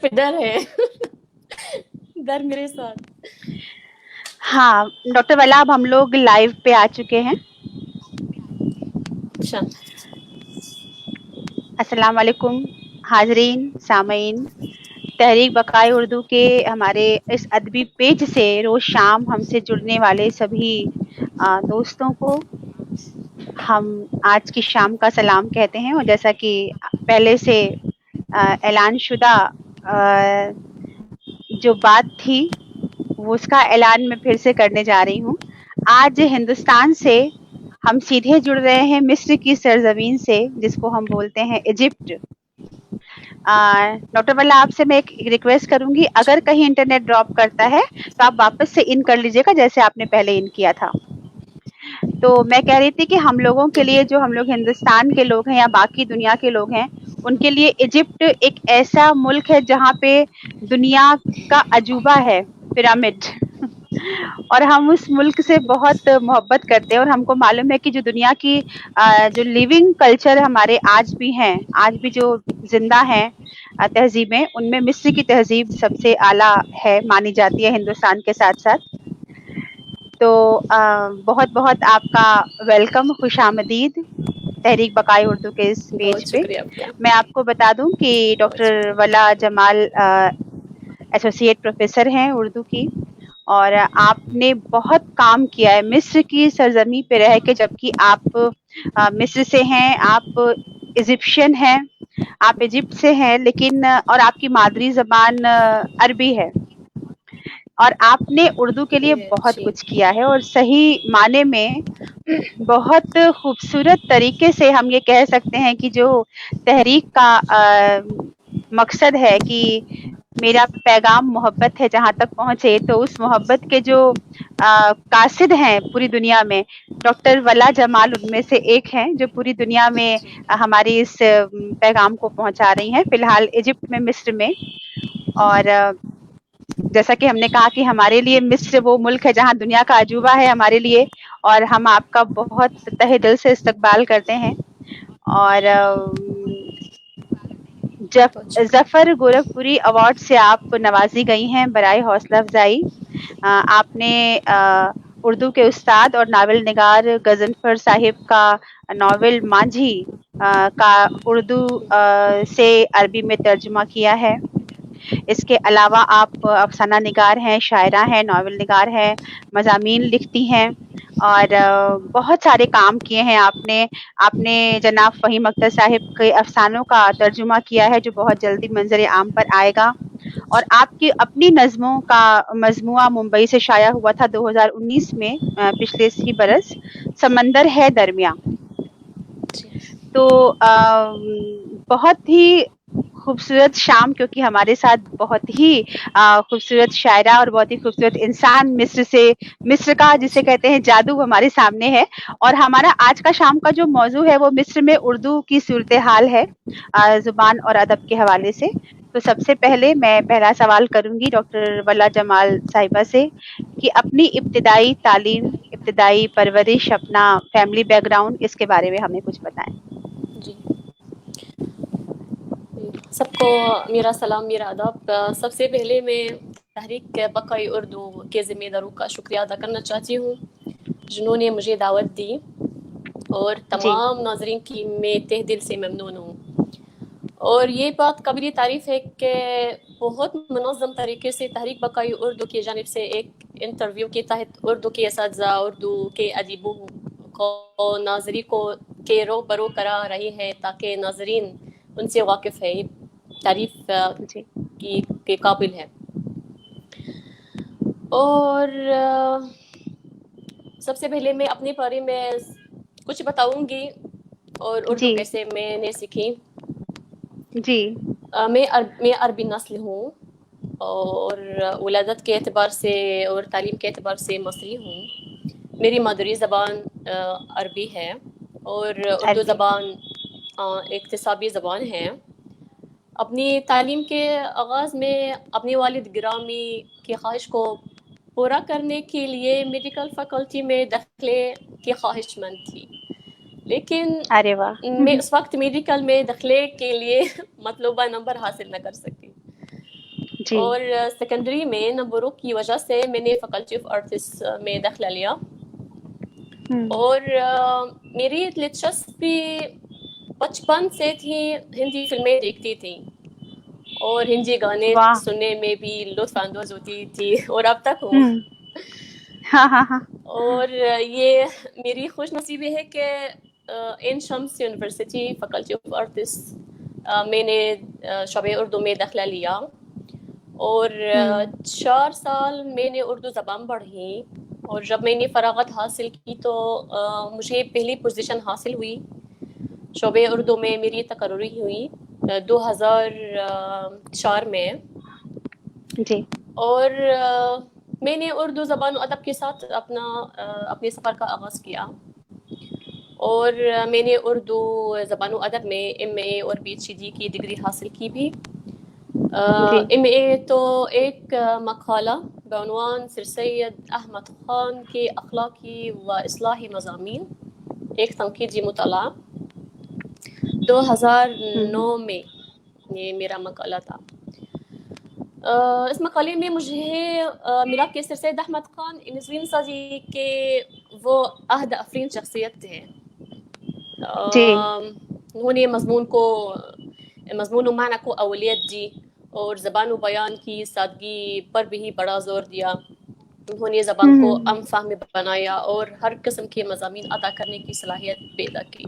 پہ ڈر ہے ڈر میرے ساتھ. ہاں ڈاکٹر ولا اب ہم لوگ لائیو پہ آ چکے ہیں. اچھا السلام علیکم حاضرین سامعین. تحریک بقائے اردو کے ہمارے اس ادبی پیج سے روز شام ہم سے جڑنے والے سبھی دوستوں کو ہم آج کی شام کا سلام کہتے ہیں. اور جیسا کہ پہلے سے اعلان شدہ جو بات تھی وہ اس کا اعلان میں پھر سے کرنے جا رہی ہوں. آج ہندوستان سے ہم سیدھے جڑ رہے ہیں مصر کی سرزمین سے جس کو ہم بولتے ہیں ایجپٹ. ڈاکٹر ولا آپ سے میں ایک ریکویسٹ کروں گی, اگر کہیں انٹرنیٹ ڈراپ کرتا ہے تو آپ واپس سے ان کر لیجیے گا جیسے آپ نے پہلے ان کیا تھا. تو میں کہہ رہی تھی کہ ہم لوگوں کے لیے جو ہم لوگ ہندوستان کے لوگ ہیں یا باقی دنیا کے لوگ ہیں ان کے لیے ایجپٹ ایک ایسا ملک ہے جہاں پہ دنیا کا عجوبہ ہے پیرامڈ. اور ہم اس ملک سے بہت محبت کرتے ہیں اور ہم کو معلوم ہے کہ جو دنیا کی جو لیونگ کلچر ہمارے آج بھی ہیں, آج بھی جو زندہ ہیں تہذیبیں, ان میں مصر کی تہذیب سب سے اعلیٰ ہے مانی جاتی ہے ہندوستان کے ساتھ ساتھ. تو بہت بہت آپ کا ویلکم, خوش آمدید تحریک بقائے اردو کے اس پیج بہت پہ. شکریہ آپ کا. میں آپ کو بتا دوں کہ بہت ڈاکٹر شکریہ. ولا جمال ایسوسی ایٹ پروفیسر ہیں اردو کی, اور آپ نے بہت کام کیا ہے مصر کی سرزمین پہ رہ کے, جبکہ آپ مصر سے ہیں, آپ ایجپشین ہیں, آپ ایجپٹ سے ہیں, لیکن اور آپ کی مادری زبان عربی ہے, اور آپ نے اردو کے لیے یہ بہت اچھی کچھ کیا ہے. اور صحیح معنی میں بہت خوبصورت طریقے سے ہم یہ کہہ سکتے ہیں کہ جو تحریک کا مقصد ہے کہ میرا پیغام محبت ہے جہاں تک پہنچے, تو اس محبت کے جو قاصد ہیں پوری دنیا میں ڈاکٹر ولا جمال ان میں سے ایک ہیں جو پوری دنیا میں جی ہماری اس پیغام کو پہنچا رہی ہیں, فی الحال ایجپٹ میں, مصر میں. اور جیسا کہ ہم نے کہا کہ ہمارے لیے مصر وہ ملک ہے جہاں دنیا کا عجوبہ ہے ہمارے لیے, اور ہم آپ کا بہت تہہ دل سے استقبال کرتے ہیں. اور بہت شکریہ. ظفر گورکھپوری ایوارڈ سے آپ نوازی گئی ہیں برائے حوصلہ افزائی. آپ نے اردو کے استاد اور ناول نگار غضنفر صاحب کا ناول مانجھی کا اردو سے عربی میں ترجمہ کیا ہے. اس کے علاوہ آپ افسانہ نگار ہیں, شاعرہ ہیں, ناول نگار ہیں, مضامین لکھتی ہیں, اور بہت سارے کام کیے ہیں آپ نے جناب فہیم اختر صاحب کے افسانوں کا ترجمہ کیا ہے جو بہت جلدی منظر عام پر آئے گا. اور آپ کی اپنی نظموں کا مجموعہ ممبئی سے شائع ہوا تھا 2019 میں, پچھلے ہی برس, سمندر ہے درمیاں. جی تو بہت ہی خوبصورت شام, کیونکہ ہمارے ساتھ بہت ہی خوبصورت شاعرہ اور بہت ہی خوبصورت انسان مصر کا جسے جی کہتے ہیں جادو ہمارے سامنے ہے. اور ہمارا آج کا شام کا جو موضوع ہے وہ مصر میں اردو کی صورتحال ہے زبان اور ادب کے حوالے سے. تو سب سے پہلے میں پہلا سوال کروں گی ڈاکٹر ولا جمال صاحبہ سے کہ اپنی ابتدائی تعلیم, ابتدائی پرورش, اپنا فیملی بیک گراؤنڈ, اس کے بارے میں ہمیں کچھ بتائیں. جی سب کو میرا سلام, میرا ادب. سب سے پہلے میں تحریک بقائے اردو کے ذمہ داروں کا شکریہ ادا کرنا چاہتی ہوں جنہوں نے مجھے دعوت دی, اور جی تمام ناظرین کی میں تہ دل سے ممنون ہوں. اور یہ بات قابل تعریف ہے کہ بہت منظم طریقے سے تحریک بقائے اردو کی جانب سے ایک انٹرویو کے تحت اردو کے اساتذہ, اردو کے ادیبوں کو ناظرین کو کے روبرو کرا رہی ہے تاکہ ناظرین ان سے واقف ہے. یہ تعریف جی کے قابل ہے. اور سب سے پہلے میں اپنے بارے میں کچھ بتاؤں گی اور اردو جی کیسے میں نے سیکھی. جی میں عربی نسل ہوں, اور ولادت کے اعتبار سے اور تعلیم کے اعتبار سے مصری ہوں. میری مادری زبان عربی ہے, اور اردو عربی زبان اکتسابی زبان ہے. اپنی تعلیم کے آغاز میں اپنی والد گرامی کی خواہش کو پورا کرنے کے لیے میڈیکل فیکلٹی میں داخلے کی خواہش مند تھی, لیکن ارے واہ میں اس وقت میڈیکل میں داخلے کے لیے مطلوبہ نمبر حاصل نہ کر سکی. جی اور سیکنڈری میں نمبروں کی وجہ سے میں نے فیکلٹی آف آرٹس میں داخلہ لیا. اور میری دلچسپی بچپن سے تھی, ہندی فلمیں دیکھتی تھی اور ہندی گانے واہ سننے میں بھی لطف اندوز ہوتی تھی, اور اب تک ہوں. ہوں ہاں ہاں ہاں اور یہ میری خوش نصیبی ہے کہ عین شمس یونیورسٹی فیکلٹی آف آرٹس میں نے شعبہ اردو میں داخلہ لیا, اور 4 سال میں نے اردو زبان پڑھی. اور جب میں نے فراغت حاصل کی تو مجھے پہلی پوزیشن حاصل ہوئی شعبہ اردو میں. میری تقرری ہوئی 2004 میں, جی اور میں نے اردو زبان و ادب کے ساتھ اپنے سفر کا آغاز کیا. اور میں نے اردو زبان و ادب میں MA اور PhD کی ڈگری حاصل کی بھی. جی MA تو ایک مقالہ بعنوان سر سید احمد خان کے اخلاقی و اصلاحی مضامین, ایک تنقیدی مطالعہ 2009 میں یہ میرا مقالہ تھا. اس مقالے میں مجھے ملا کہ سر سید احمد خان نسرین سازی کے وہ عہد افرین شخصیت تھے. جی انہوں نے مضمون و معنی کو اولیت دی اور زبان و بیان کی سادگی پر بھی بڑا زور دیا. انہوں نے زبان کو عام فہم بنایا اور ہر قسم کے مضامین ادا کرنے کی صلاحیت پیدا کی.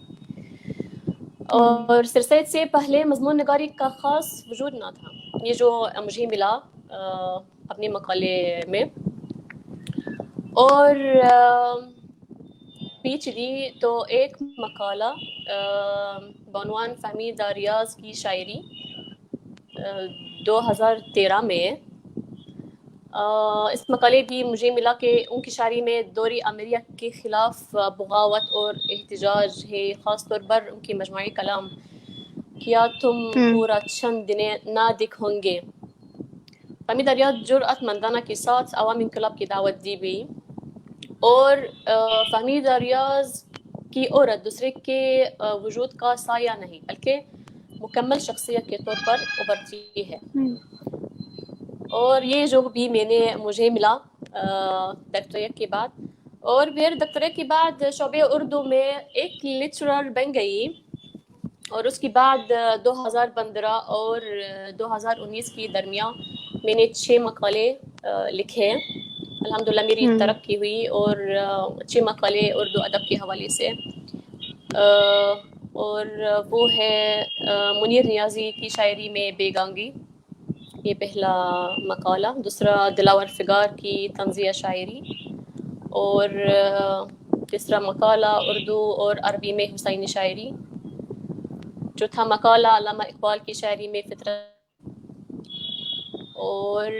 اور سر سید سے پہلے مضمون نگاری کا خاص وجود نہ تھا, یہ جو مجھے ملا اپنے مقالے میں. اور PhD تو ایک مقالہ بعنوان فہمید ریاض کی شاعری 2013 میں. اس مقالے بھی مجھے ملا کہ ان کی شاعری میں دور امریہ کے خلاف بغاوت اور احتجاج ہے, خاص طور پر ان کی مجموعی کلام کیا تم پورا چند دن نہ دکھوں گے. فہمید ریاض جرأت مندانہ کے ساتھ عوامی انقلاب کی دعوت دی گئی, اور فہمید ریاض کی عورت دوسرے کے وجود کا سایہ نہیں بلکہ مکمل شخصیت کے طور پر ابھرتی ہے. اور یہ جو بھی مجھے ملا ڈاکٹریٹ کے بعد, اور پھر ڈاکٹریٹ کے بعد شعبہ اردو میں ایک لیکچرر بن گئی. اور اس کے بعد 2015 اور 2019 کے درمیان میں نے 6 مقالے لکھے. الحمدللہ میری ترقی ہوئی اور اچھے مقالے اردو ادب کے حوالے سے. اور وہ ہے منیر نیازی کی شاعری میں بے گانگی, یہ پہلا مقالہ. دوسرا دلاور فگار کی طنزیہ شاعری, اور تیسرا مقالہ اردو اور عربی میں حسینی شاعری. چوتھا مقالہ علامہ اقبال کی شاعری میں فطرت, اور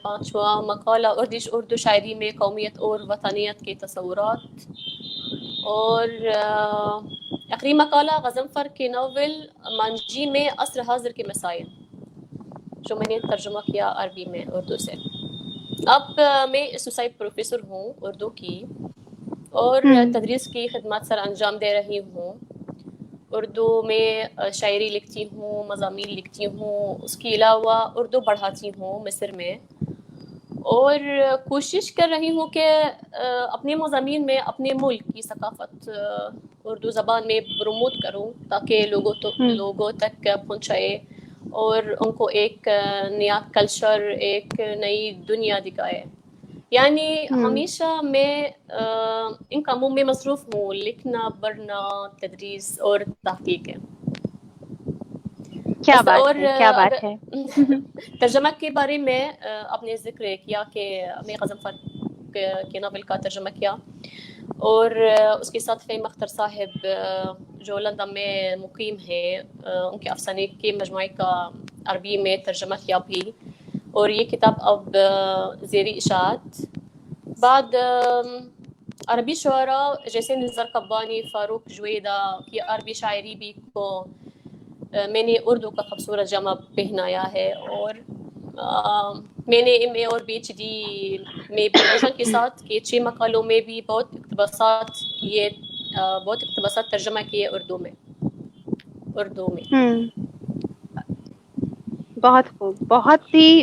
5واں مقالہ اردو شاعری میں قومیت اور وطنیت کے تصورات. اور آخری مقالہ غضنفر کے ناول مانجی میں عصر حاضر کے مسائل, جو میں نے ترجمہ کیا عربی میں اردو سے. اب میں اسوسائٹ پروفیسر ہوں اردو کی, اور تدریس کی خدمات سر انجام دے رہی ہوں. اردو میں شاعری لکھتی ہوں, مضامین لکھتی ہوں, اس کے علاوہ اردو پڑھاتی ہوں مصر میں, اور کوشش کر رہی ہوں کہ اپنے مضامین میں اپنے ملک کی ثقافت اردو زبان میں پروموٹ کروں تاکہ لوگوں تک پہنچائے اور ان کو ایک نیا کلچر, ایک نئی دنیا دکھائے. یعنی ہمیشہ میں ان کاموں میں مصروف ہوں, لکھنا, پڑھنا, تدریس اور تحقیق ہے. کیا بات اور ہے, کیا اگر بات ہے. ترجمہ کے بارے میں آپ نے ذکر کیا کہ میں غضنفر کے ناول کا ترجمہ کیا, اور اس کے ساتھ فہیم اختر صاحب جو لندن میں مقیم ہیں, ان کے افسانے کے مجموعے کا عربی میں ترجمہ کیا بھی, اور یہ کتاب اب زیر اشاعت. بعد عربی شعراء جیسے نزار قبانی, فاروق جویدہ کی عربی شاعری بھی کو میں نے اردو کا خوبصورت جامہ پہنایا ہے, اور میں نے MA اور PhD میں پروموشن کے ساتھ کہ 6 مقالوں میں بھی بہت اقتباسات ترجمہ کیے اردو میں. بہت خوب, بہت ہی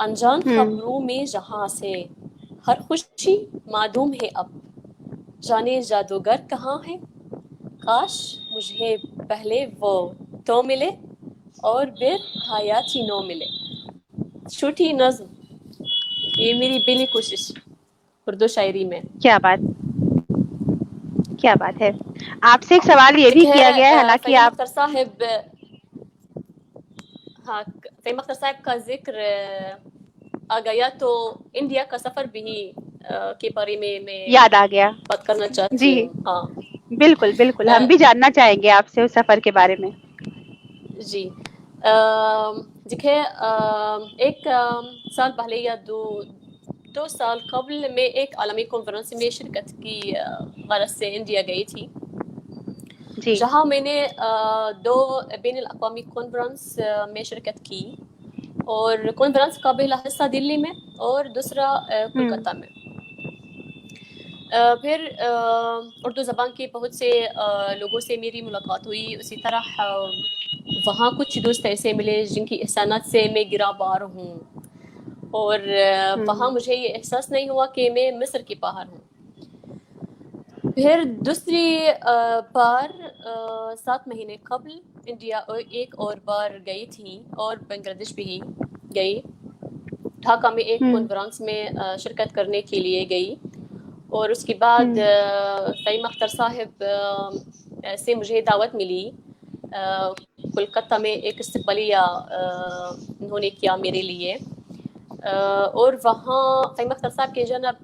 انجان خبروں میں جہاں سے ہر خوشی معدوم ہے اب، جانے جادوگر کہاں ہے، کاش مجھے پہلے وہ تو ملے اور پھر حیاتی نو ملے. چھوٹی نظم، یہ میری پہلی کوشش اردو شاعری میں. کیا بات ہے. آپ سے ایک سوال یہ بھی کیا گیا ہے، حالانکہ فہیم آپ اختر صاحب، ہاں فہیم اختر صاحب کا ذکر آ گیا تو انڈیا کا سفر بھی کے بارے میں یاد آ گیا. بات کرنا چاہتی جی ہوں. ہاں بالکل ہم بھی جاننا چاہیں گے آپ سے اس سفر کے بارے میں. جی دیکھیے، ایک سال پہلے یا دو سال قبل میں ایک عالمی کانفرنس میں شرکت کی غرض سے انڈیا گئی تھی، جی جہاں میں نے 2 بین الاقوامی کانفرنس میں شرکت کی، اور کانفرنس کا پہلا حصہ دلی میں اور دوسرا کولکتہ میں. پھر اردو زبان کے بہت سے لوگوں سے میری ملاقات ہوئی. اسی طرح وہاں کچھ دوست ایسے ملے جن کی احسانات سے میں گراں بار ہوں، اور وہاں مجھے یہ احساس نہیں ہوا کہ میں مصر کی باہر ہوں. پھر دوسری بار 7 مہینے قبل انڈیا ایک اور بار گئی تھی اور بنگلہ دیش بھی گئی. ڈھاکہ میں ایک کانفرنس میں شرکت کرنے کے لیے گئی، اور اس کے بعد فہیم اختر صاحب سے مجھے دعوت ملی. کولکتہ میں ایک استقبالیہ انہوں نے کیا میرے لیے، اور وہاں فہیم اختر صاحب کے جناب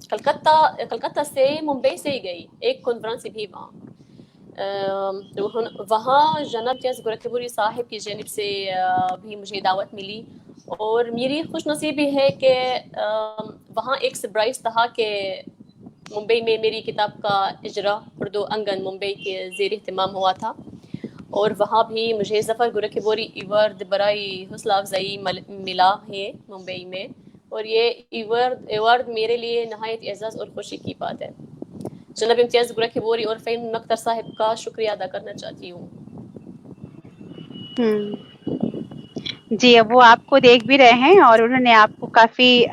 کلکتہ سے ممبئی سے گئی ایک کانفرنس بھی وہاں جناب جیس گورکھپوری صاحب کی جانب سے بھی مجھے دعوت ملی. اور میری خوش نصیبی ہے کہ وہاں ایک سرپرائز تھا کہ ممبئی میں میری کتاب کا اجرا اردو انگن ممبئی کے زیر اہتمام ہوا تھا، اور وہاں بھی مجھے ظفر گورکھپوری ایوارڈ برائے حوصلہ افزائی ملا ہے ممبئی میں، اور یہ ایوارڈ میرے لیے نہایت اعزاز اور خوشی کی بات ہے. جناب امتیاز گورکھپوری اور فہیم اختر صاحب کا شکریہ ادا کرنا چاہتی ہوں. جی اب وہ آپ کو دیکھ بھی رہے ہیں اور انہوں نے آپ کو کافی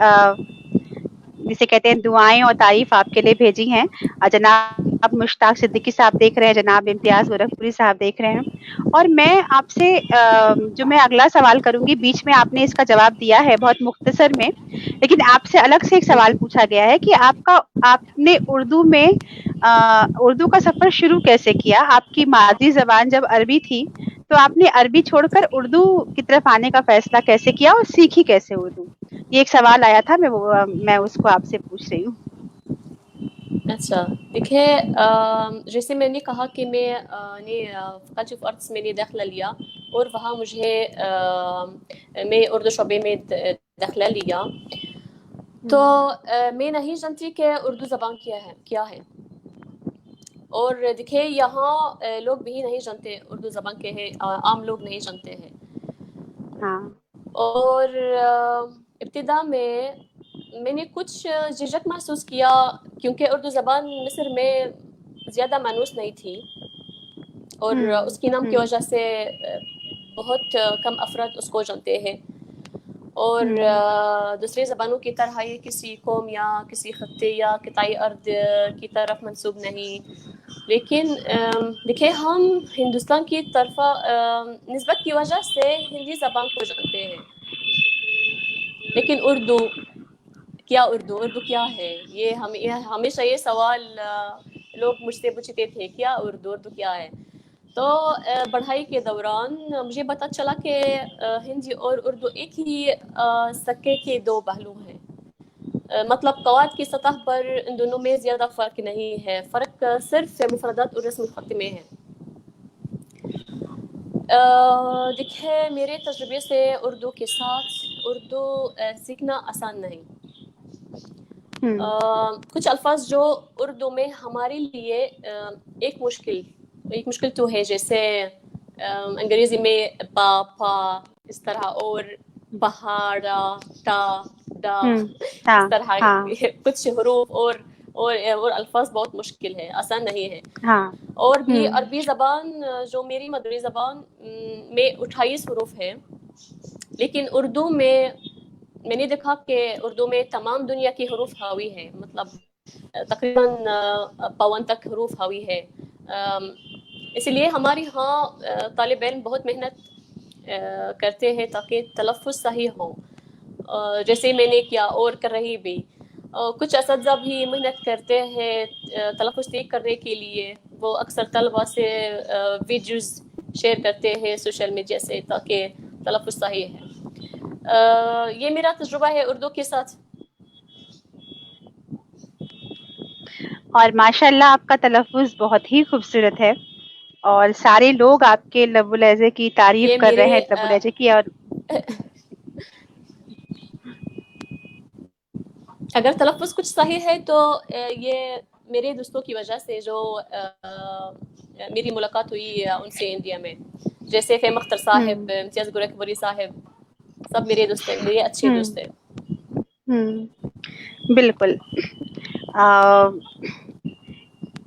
جسے کہتے ہیں دعائیں اور تعریف آپ کے لیے بھیجی ہیں. جناب مشتاق صدیقی صاحب دیکھ رہے ہیں، جناب امتیاز گورکھپوری صاحب دیکھ رہے ہیں. اور میں آپ سے جو میں اگلا سوال کروں گی، بیچ میں آپ نے اس کا جواب دیا ہے بہت مختصر میں، لیکن آپ سے الگ سے ایک سوال پوچھا گیا ہے کہ آپ نے اردو کا سفر شروع کیسے کیا؟ آپ کی مادری زبان جب عربی تھی تو آپ نے عربی چھوڑ کر اردو کی طرف آنے کا فیصلہ کیسے کیا اور سیکھی کیسے اردو؟ یہ ایک سوال آیا تھا، میں اس کو آپ سے پوچھ رہی ہوں. اچھا دیکھیے، جیسے میں نے کہا کہ میں نے فیکلٹی آف آرٹس میں نے داخلہ لیا، اور وہاں میں اردو شعبے میں داخلہ لیا، تو میں نہیں جانتی کہ اردو زبان کیا ہے. اور دیکھیے یہاں لوگ بھی نہیں جانتے اردو زبان کے ہے، عام لوگ نہیں جانتے ہیں. اور ابتدا میں نے کچھ جھجک محسوس کیا، کیونکہ اردو زبان مصر میں زیادہ مانوس نہیں تھی، اور اس کی نام کی وجہ سے بہت کم افراد اس کو جانتے ہیں. اور دوسری زبانوں کی طرح یہ کسی قوم یا کسی خطے یا قطعی ارض کی طرف منسوب نہیں. لیکن دیکھیں ہم ہندوستان کی طرف نسبت کی وجہ سے ہندی زبان کو جانتے ہیں، لیکن اردو کیا ہے؟ یہ ہمیشہ یہ سوال لوگ مجھ سے پوچھتے تھے، کیا اردو کیا ہے؟ تو پڑھائی کے دوران مجھے پتہ چلا کہ ہندی اور اردو ایک ہی سکے کے 2 پہلو ہیں. مطلب قواعد کی سطح پر ان دونوں میں زیادہ فرق نہیں ہے، فرق صرف مفردات اور رسم الخط میں ہے. دیکھیں میرے تجربے سے اردو کے ساتھ اردو سیکھنا آسان نہیں. کچھ الفاظ جو اردو میں ہمارے لیے ایک مشکل تو ہے، جیسے انگریزی میں پا اس طرح، اور پہاڑا ٹا ڈا اس طرح کچھ حروف اور الفاظ بہت مشکل ہے، آسان نہیں ہے. اور بھی عربی زبان جو میری مادری زبان میں 28 حروف ہے، لیکن اردو میں نے دیکھا کہ اردو میں تمام دنیا کی حروف حاوی ہے، مطلب تقریباً 52 تک حروف حاوی ہے. اس لیے ہمارے ہاں طالب علم بہت محنت کرتے ہیں تاکہ تلفظ صحیح ہو، جیسے میں نے کیا اور کر رہی بھی. کچھ اساتذہ بھی محنت کرتے ہیں تلفظ ٹھیک کرنے کے لیے. وہ اکثر طلبہ سے ویڈیوز شیئر کرتے ہیں سوشل میڈیا سے تاکہ تلفظ صحیح ہے. یہ میرا تجربہ ہے اردو کے ساتھ. اور ماشاء اللہ آپ کا تلفظ بہت ہی خوبصورت ہے اور سارے لوگ آپ کے لب و لہجے کی تعریف یہ کر رہے میرے ہیں لب و لہجے کی. اور اگر تلفظ کچھ صحیح ہے تو یہ میرے دوستوں کی وجہ سے جو میری ملاقات ہوئی ان سے انڈیا میں، جیسے فہیم اختر صاحب، امتیاز گورکھپوری صاحب، سب میرے دوست ہیں، میرے اچھے دوست ہیں. بالکل.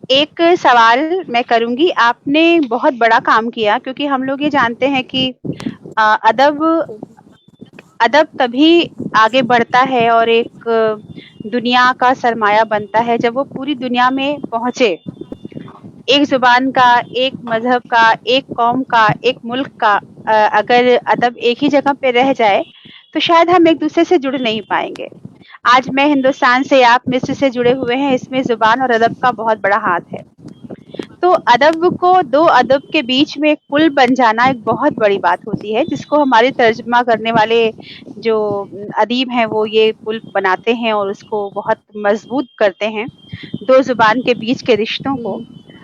ایک سوال میں کروں گی. آپ نے بہت بڑا کام کیا کیونکہ ہم لوگ یہ جانتے ہیں کہ ادب تبھی آگے بڑھتا ہے اور ایک دنیا کا سرمایہ بنتا ہے جب وہ پوری دنیا میں پہنچے. ایک زبان کا، ایک مذہب کا، ایک قوم کا، ایک ملک کا اگر ادب ایک ہی جگہ پہ رہ جائے تو شاید ہم ایک دوسرے سے جڑ نہیں پائیں گے. آج میں ہندوستان سے، آپ مصر سے جڑے ہوئے ہیں، اس میں زبان اور ادب کا بہت بڑا ہاتھ ہے. تو ادب کو دو ادب کے بیچ میں ایک پل بن جانا ایک بہت بڑی بات ہوتی ہے، جس کو ہمارے ترجمہ کرنے والے جو ادیب ہیں وہ یہ پل بناتے ہیں اور اس کو بہت مضبوط کرتے ہیں دو زبان کے بیچ کے رشتوں کو.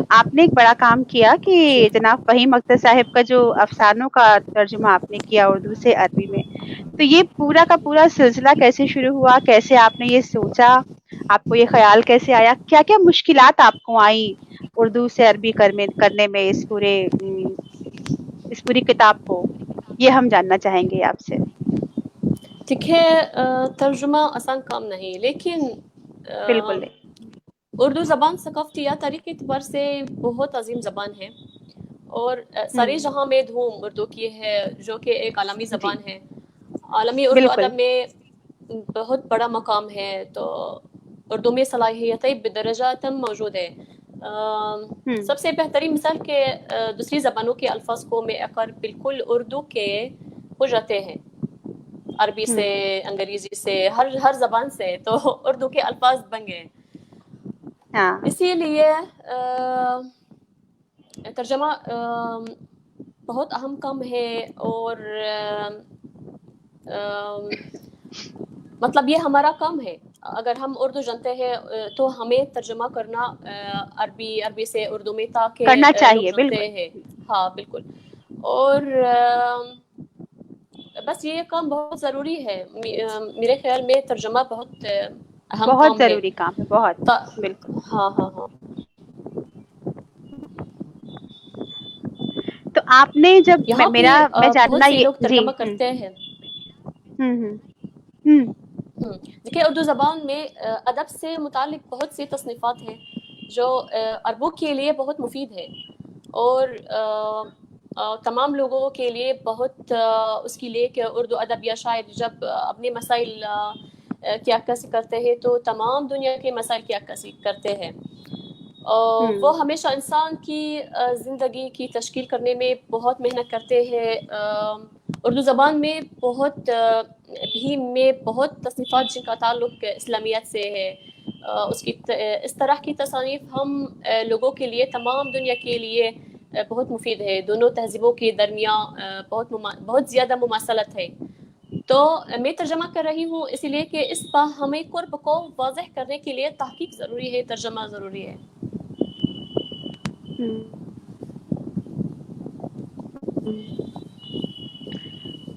آپ نے ایک بڑا کام کیا کہ جی جناب فہیم اختر صاحب کا جو افسانوں کا ترجمہ آپ نے کیا اردو سے عربی میں. تو یہ پورا کا پورا سلسلہ کیسے شروع ہوا، کیسے آپ نے یہ سوچا، آپ کو یہ خیال کیسے آیا، کیا کیا مشکلات آپ کو آئیں اردو سے عربی کرنے میں اس پوری کتاب کو، یہ ہم جاننا چاہیں گے آپ سے. ٹھیک ہے. ترجمہ آسان کام نہیں، لیکن بالکل. اردو زبان ثقافتی یا تاریخی اعتبار سے بہت عظیم زبان ہے اور سارے جہاں میں دھوم اردو کی ہے، جو کہ ایک عالمی جی زبان ہے. عالمی اردو بالکل. ادب میں بہت بڑا مقام ہے. تو اردو میں صلاحیتیں بدرجہ تم موجود ہے. سب سے بہترین مثال کہ دوسری زبانوں کے الفاظ کو میں اگر بالکل اردو کے ہو جاتے ہیں، عربی سے، انگریزی سے، ہر زبان سے، تو اردو کے الفاظ بن گئے. ہاں. اسی لیے ترجمہ بہت اہم کام ہے اور مطلب یہ ہمارا کام ہے. اگر ہم اردو جانتے ہیں تو ہمیں ترجمہ کرنا عربی سے اردو میں، تاکہ کرنا لوگ چاہیے. جانتے بالکل. ہیں. ہاں بالکل. اور بس یہ کام بہت ضروری ہے. میرے خیال میں ترجمہ بہت اہم بہت کام ہے. ضروری کام ہے. بہت. بالکل. ہاں ہاں ہاں. تو آپ نے جب یہاں بھی میں بہت جاننا سے یہ لوگ جی ترجمہ کرتے ہیں. ہوں. دیکھیے اردو زبان میں ادب سے متعلق بہت سی تصنیفات ہیں جو عربوں کے لیے بہت مفید ہے اور تمام لوگوں کے لیے بہت اس کی لے کہ اردو ادب یا شاعر جب اپنے مسائل کی عکاسی کرتے ہیں تو تمام دنیا کے مسائل کی عکاسی کرتے ہیں. وہ ہمیشہ انسان کی زندگی کی تشکیل کرنے میں بہت محنت کرتے ہیں. اردو زبان میں بہت تصنیفات جن کا تعلق اسلامیات سے ہے. اس طرح کی تصانیف ہم لوگوں کے لیے، تمام دنیا کے لیے بہت مفید ہے. دونوں تہذیبوں کے درمیان بہت زیادہ مماثلت ہے. تو میں ترجمہ کر رہی ہوں اسی لیے کہ اس ہمیں قرب کو واضح کرنے کے لیے تحقیق ضروری ہے، ترجمہ ضروری ہے.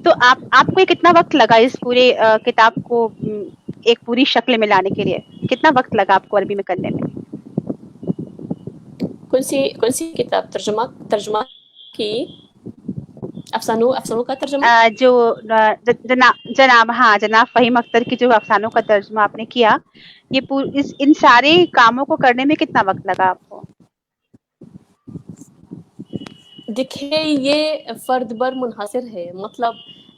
تو آپ کو کتنا وقت لگا اس پورے کتاب کو ایک پوری شکل میں لانے کے لیے؟ کتنا وقت لگا آپ کو عربی میں کرنے میں؟ کون سی کتاب ترجمہ کی؟ افسانوں کا ترجمہ؟ جو جناب فہیم اختر کی جو افسانوں کا ترجمہ آپ نے کیا، ان سارے کاموں کو کرنے میں کتنا وقت لگا آپ کو؟ دیکھیں یہ فرد بر منحصر ہے. مطلب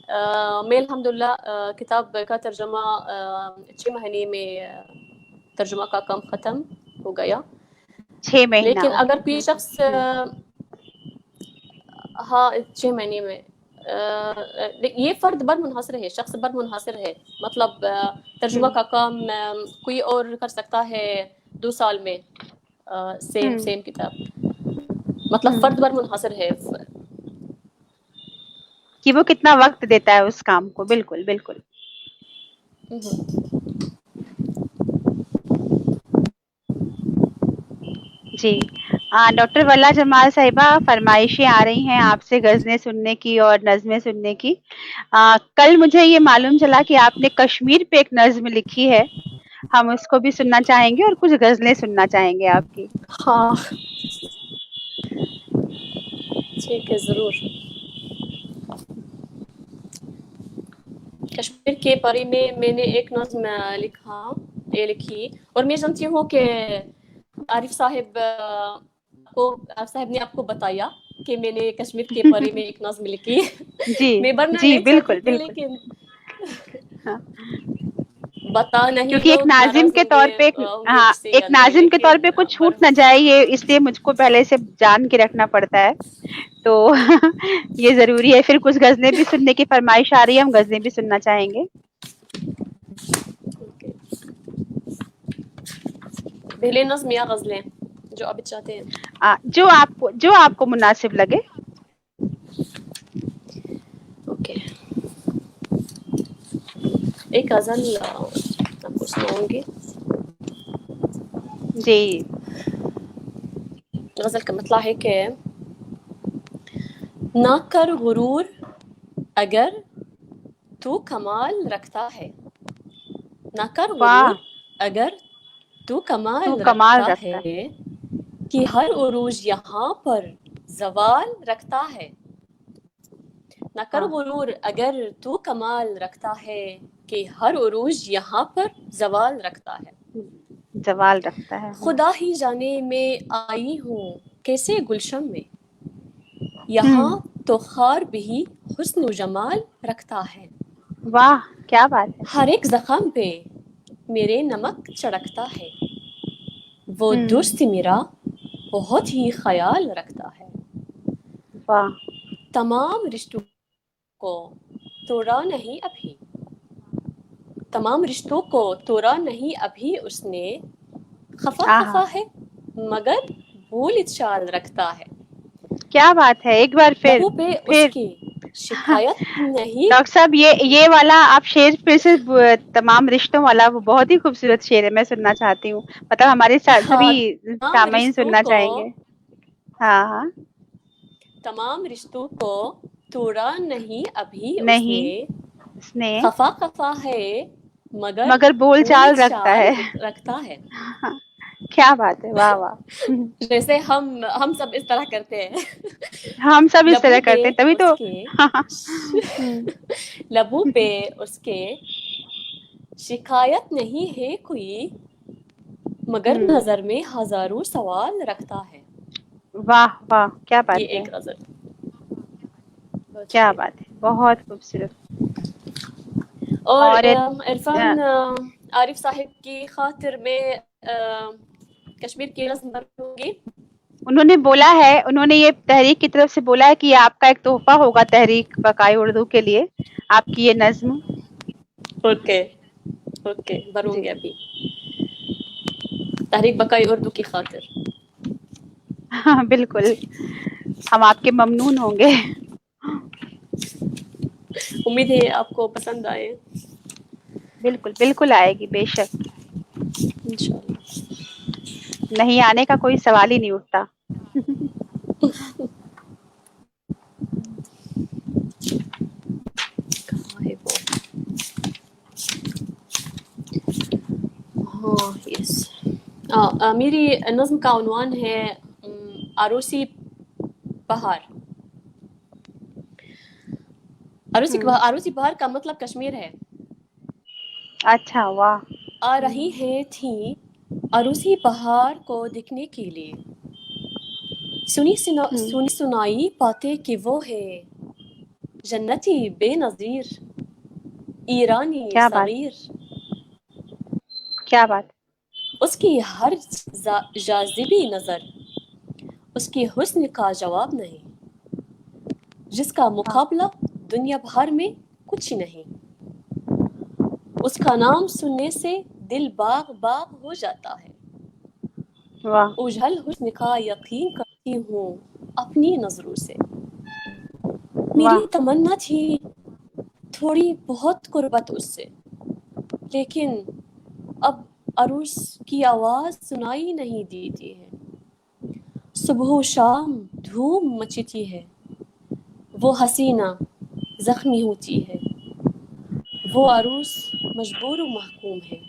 میں الحمدللہ کتاب کا ترجمہ 6 مہینے میں ترجمہ کا کام ختم ہو گیا. 6 مہینہ لیکن اگر کوئی شخص ہاں 6 مہینے میں یہ فرد بر منحصر ہے, شخص بر منحصر ہے. مطلب ترجمہ کا کام کوئی اور کر سکتا ہے 2 سال میں سیم کتاب. مطلب فرد بر منحصر ہے کہ وہ کتنا وقت دیتا ہے اس کام کو. بالکل بالکل. جی ڈاکٹر ولا جمال صاحبہ, فرمائشیں آ رہی ہیں آپ سے غزلیں سننے کی اور نظمیں سننے کی. کل مجھے یہ معلوم چلا کہ آپ نے کشمیر پہ ایک نظم لکھی ہے, ہم اس کو بھی سننا چاہیں گے اور کچھ غزلیں سننا چاہیں گے آپ کی. ہاں ٹھیک ہے ضرور. کشمیر کے بارے میں نے ایک نظم لکھی اور میں جانتی ہوں کہ عارف صاحب نے آپ کو بتایا کہ میں نے کشمیر کے بارے میں ایک نظم لکھی. جی میں بننا جی نہیں چاہتی بالکل تھی بالکل. لیکن ہاں. بتا نہیں کیونکہ ایک لوگ ناظم ناراض کے ہوں طور پہ گے مجھ سے یا نہیں, ناظم کے طور لیکن پہ کچھ چھوٹ نہ جائے یہ اس لیے مجھ کو پہلے سے جان کے رکھنا پڑتا ہے. تو یہ ضروری ہے. پھر کچھ غزلیں بھی سننے کی فرمائش آ رہی ہے, ہم غزلیں بھی سننا چاہیں گے. پہلے نظم یا غزلیں جو آپ چاہتے ہیں. جو آپ کو مناسب لگے. اوکے ایک غزل آپ کو سناؤں گی. جی غزل کا مطلب ہے کہ نہ کر غرور اگر تو کمال رکھتا ہے. نہ کر واہ, غرور اگر تو تو کمال کمال رکھتا رکھتا ہے. ہے کہ ہر عروج یہاں پر زوال رکھتا ہے. نہ کر واہ, غرور اگر تو کمال رکھتا ہے کہ ہر عروج یہاں پر زوال رکھتا ہے. زوال رکھتا ہے. خدا ہی جانے میں آئی ہوں کیسے گلشن میں, یہاں تو خار بھی حسن و جمال رکھتا ہے. واہ کیا بات ہے. ہر ایک زخم پہ میرے نمک چھڑکتا ہے. وہ دوست میرا بہت ہی خیال رکھتا ہے. واہ تمام رشتوں کو توڑا نہیں ابھی, تمام رشتوں کو توڑا نہیں ابھی اس نے, خفا آہا خفا ہے مگر بھول چال رکھتا ہے. کیا بات ہے. ایک بار لبوں پہ اس پھر کی شکایت نہیں. ڈاکٹر صاحب یہ والا آپ شعر پھر سے تمام رشتوں والا وہ بہت ہی خوبصورت شعر ہے, میں سننا چاہتی ہوں. مطلب ہمارے سبھی تمام سامعین رشتوں سننا کو چاہیں گے. ہاں ہاں تمام رشتوں کو توڑا نہیں ابھی اس نے, نہیں اس نے خفا خفا ہے مگر بھول چال رکھتا ہے. کیا بات ہے. واہ واہ. جیسے ہم سب اس طرح کرتے ہیں. ہم سب اس لبوں طرح پہ کرتے ہیں تبھی اس تو. کے لبوں پہ اس کے شکایت نہیں ہے کوئی, مگر نظر میں ہزاروں سوال رکھتا ہے. واہ واہ کیا یہ بات ہے. ایک غزل. بہت کیا شکریہ. بات ہے. بہت خوبصورت. اور اور عرفان عارف صاحب کی خاطر میں کشمیر کی نظم پڑھوں گی. انہوں نے بولا ہے, انہوں نے یہ تحریک کی طرف سے بولا ہے کہ یہ آپ کا ایک تحفہ ہوگا تحریک بقائے اردو کے لیے, آپ کی یہ نظم. اوکے اوکے بھروں جی گی ابھی. تحریک بقائے اردو کی خاطر. ہاں بالکل, ہم آپ کے ممنون ہوں گے. امید ہے آپ کو پسند آئے. بالکل بالکل آئے گی بے شک. انشاءاللہ. نہیں آنے کا کوئی سوال ہی نہیں اٹھتا. کہاں ہے وہ. ہاں یس. میری نظم کا عنوان ہے عروسی بہار. عروسی بہار کا مطلب کشمیر ہے. اچھا واہ. آ رہی ہیں تھیں عروسی بہار کو دیکھنے کے لیے, سنی سنائی باتیں کہ وہ ہے جنتی بے نظیر، ایرانی کیا بات، صغیر، کیا بات. اس کی ہر جاذبی نظر، اس کی حسن کا جواب نہیں، جس کا واہ مقابلہ دنیا بھر میں کچھ نہیں، اس کا نام سننے سے دل باغ باغ ہو جاتا ہے، واہ اجھل حسن کا یقین کرتی ہوں اپنی نظروں سے، واہ. میری تمنا تھی تھوڑی بہت قربت اس سے، لیکن اب عروس کی آواز سنائی نہیں دیتی ہے، صبح و شام دھوم مچتی ہے، وہ حسینہ زخمی ہوتی ہے، وہ عروس مجبور و محکوم ہے،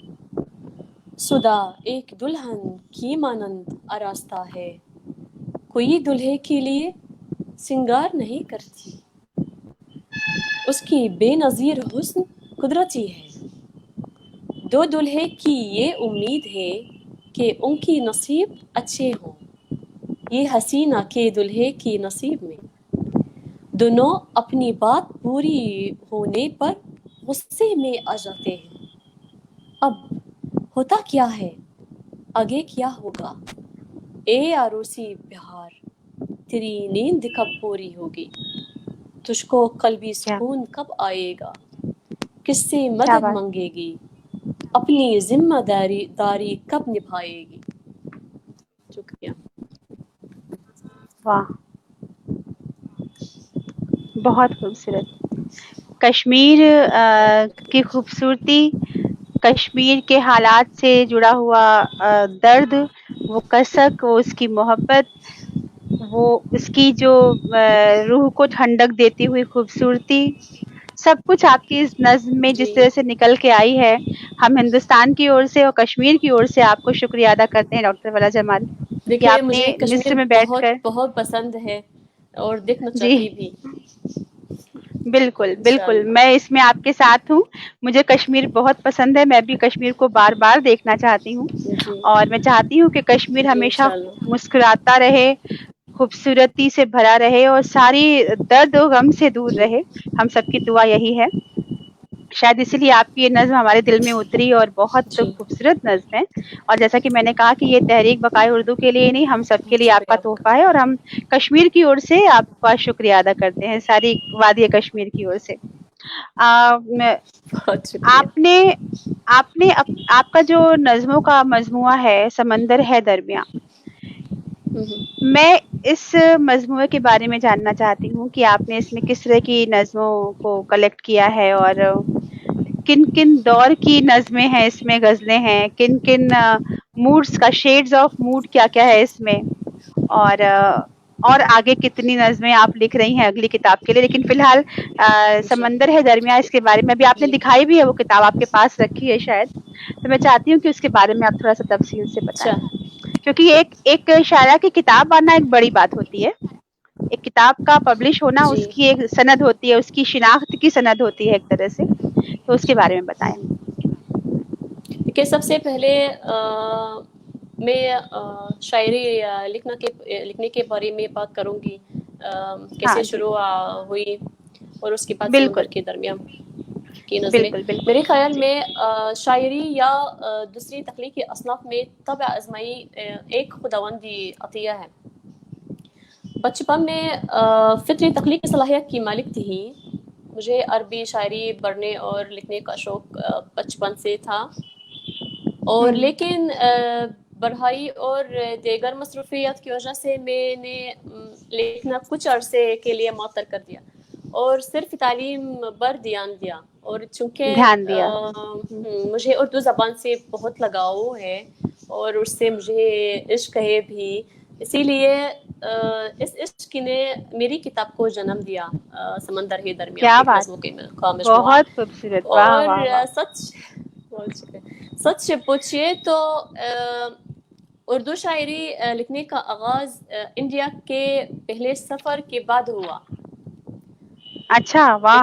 صدا ایک دلہن کی مانند آراستہ ہے، کوئی دلہے کے لیے سنگار نہیں کرتی، اس کی بے نظیر حسن قدرتی ہے، دو دلہے کی یہ امید ہے کہ ان کی نصیب اچھے ہوں، یہ حسینہ کے دلہے کی نصیب میں دونوں اپنی بات پوری ہونے پر غصے میں آ جاتے ہیں، اب ہوتا کیا ہے، آگے کیا ہوگا، اے عروسی بہار، تیری نیند کب پوری ہوگی، تجھ کو قلبی کیا سکون کب آئے گا، کس سے کیا مدد بات. مانگے گی، اپنی ذمہ داری کب نبھائے گی. شکریہ. واہ بہت خوبصورت. کشمیر کی خوبصورتی، کشمیر کے حالات سے جڑا ہوا درد، وہ کسک، وہ اس کی محبت، وہ اس کی جو روح کو ٹھنڈک دیتی ہوئی خوبصورتی، سب کچھ آپ کی اس نظم میں جس جی طرح سے نکل کے آئی ہے. ہم ہندوستان کی اور سے اور کشمیر کی اور سے آپ کو شکریہ ادا کرتے ہیں ڈاکٹر ولا جمال کہ دیکھیے، آپ نے مجھے کشمیر مصر میں بیٹھ بہت کر. بہت پسند ہے اور دیکھنا جی چاہتی بھی، بالکل بالکل، انشاءاللہ. میں اس میں آپ کے ساتھ ہوں. مجھے کشمیر بہت پسند ہے، میں بھی کشمیر کو بار بار دیکھنا چاہتی ہوں، جی اور میں چاہتی ہوں کہ کشمیر جی ہمیشہ انشاءاللہ. مسکراتا رہے، خوبصورتی سے بھرا رہے اور ساری درد و غم سے دور جی رہے. ہم سب کی دعا یہی ہے. شاید اسی لیے آپ کی یہ نظم ہمارے دل میں اتری اور بہت جی خوبصورت نظم ہے. اور جیسا کہ میں نے کہا کہ یہ تحریک بقائے اردو کے لیے نہیں، ہم سب کے لیے آپ کا شکریہ آپ کا. تحفہ ہے، اور ہم کشمیر کی اور سے آپ کا شکریہ ادا کرتے ہیں، ساری وادی کشمیر کی اور سے. بہت شکریہ. آپ نے آپ کا جو نظموں کا مجموعہ ہے سمندر ہے درمیاں، میں اس مجموعے کے بارے میں جاننا چاہتی ہوں کہ آپ نے اس میں کس طرح کی نظموں کو کلیکٹ کیا ہے، اور کن کن دور کی نظمیں ہیں اس میں، غزلیں ہیں، کن کن موڈز کا، شیڈز آف موڈ کیا کیا ہے اس میں، اور آگے کتنی نظمیں آپ لکھ رہی ہیں اگلی کتاب کے لیے. لیکن فی الحال سمندر ہے درمیاں، اس کے بارے میں بھی آپ نے جی دکھائی بھی ہے، وہ کتاب آپ کے پاس رکھی ہے شاید، تو میں چاہتی ہوں کہ اس کے بارے میں آپ تھوڑا سا تفصیل سے بتائیں، اچھا. کیونکہ یہ ایک شاعرہ کی کتاب آنا ایک بڑی بات ہوتی ہے. ایک کتاب کا پبلش ہونا جی اس کی ایک سند ہوتی ہے، اس کی شناخت کی سند ہوتی ہے ایک طرح سے. تو اس کے بارے میں بتائیں. کہ سب سے پہلے میں شاعری لکھنے کے بارے میں بات کروں گی، ہاں کیسے جی، شروع ہوئی، اور اس کے بعد بالکل سمندر کے درمیان کی نظمیں. بالکل بالکل. میرے خیال جی میں شاعری یا دوسری تخلیقی اصناف میں طبع آزمائی ایک خداوندی عطیہ ہے. بچپن میں فطری تخلیقی صلاحیت کی مالک تھی. مجھے عربی شاعری پڑھنے اور لکھنے کا شوق بچپن سے تھا، اور ہوں لیکن پڑھائی اور دیگر مصروفیات کی وجہ سے میں نے لکھنا کچھ عرصے کے لیے معطل کر دیا اور صرف تعلیم پر دھیان دیا. اور چونکہ دھیان دیا. مجھے اردو زبان سے بہت لگاؤ ہے اور اس سے مجھے عشق ہے بھی، اسی لیے اس عشق نے میری کتاب کو جنم دیا، سمندر ہی درمیان کیا ایک بات، نظموں کا مجموعہ. بہت خوبصورت، واہ اور واہ واہ. سچ سے پوچھئے تو اردو شاعری لکھنے کا آغاز انڈیا کے پہلے سفر کے بعد ہوا. اچھا واہ.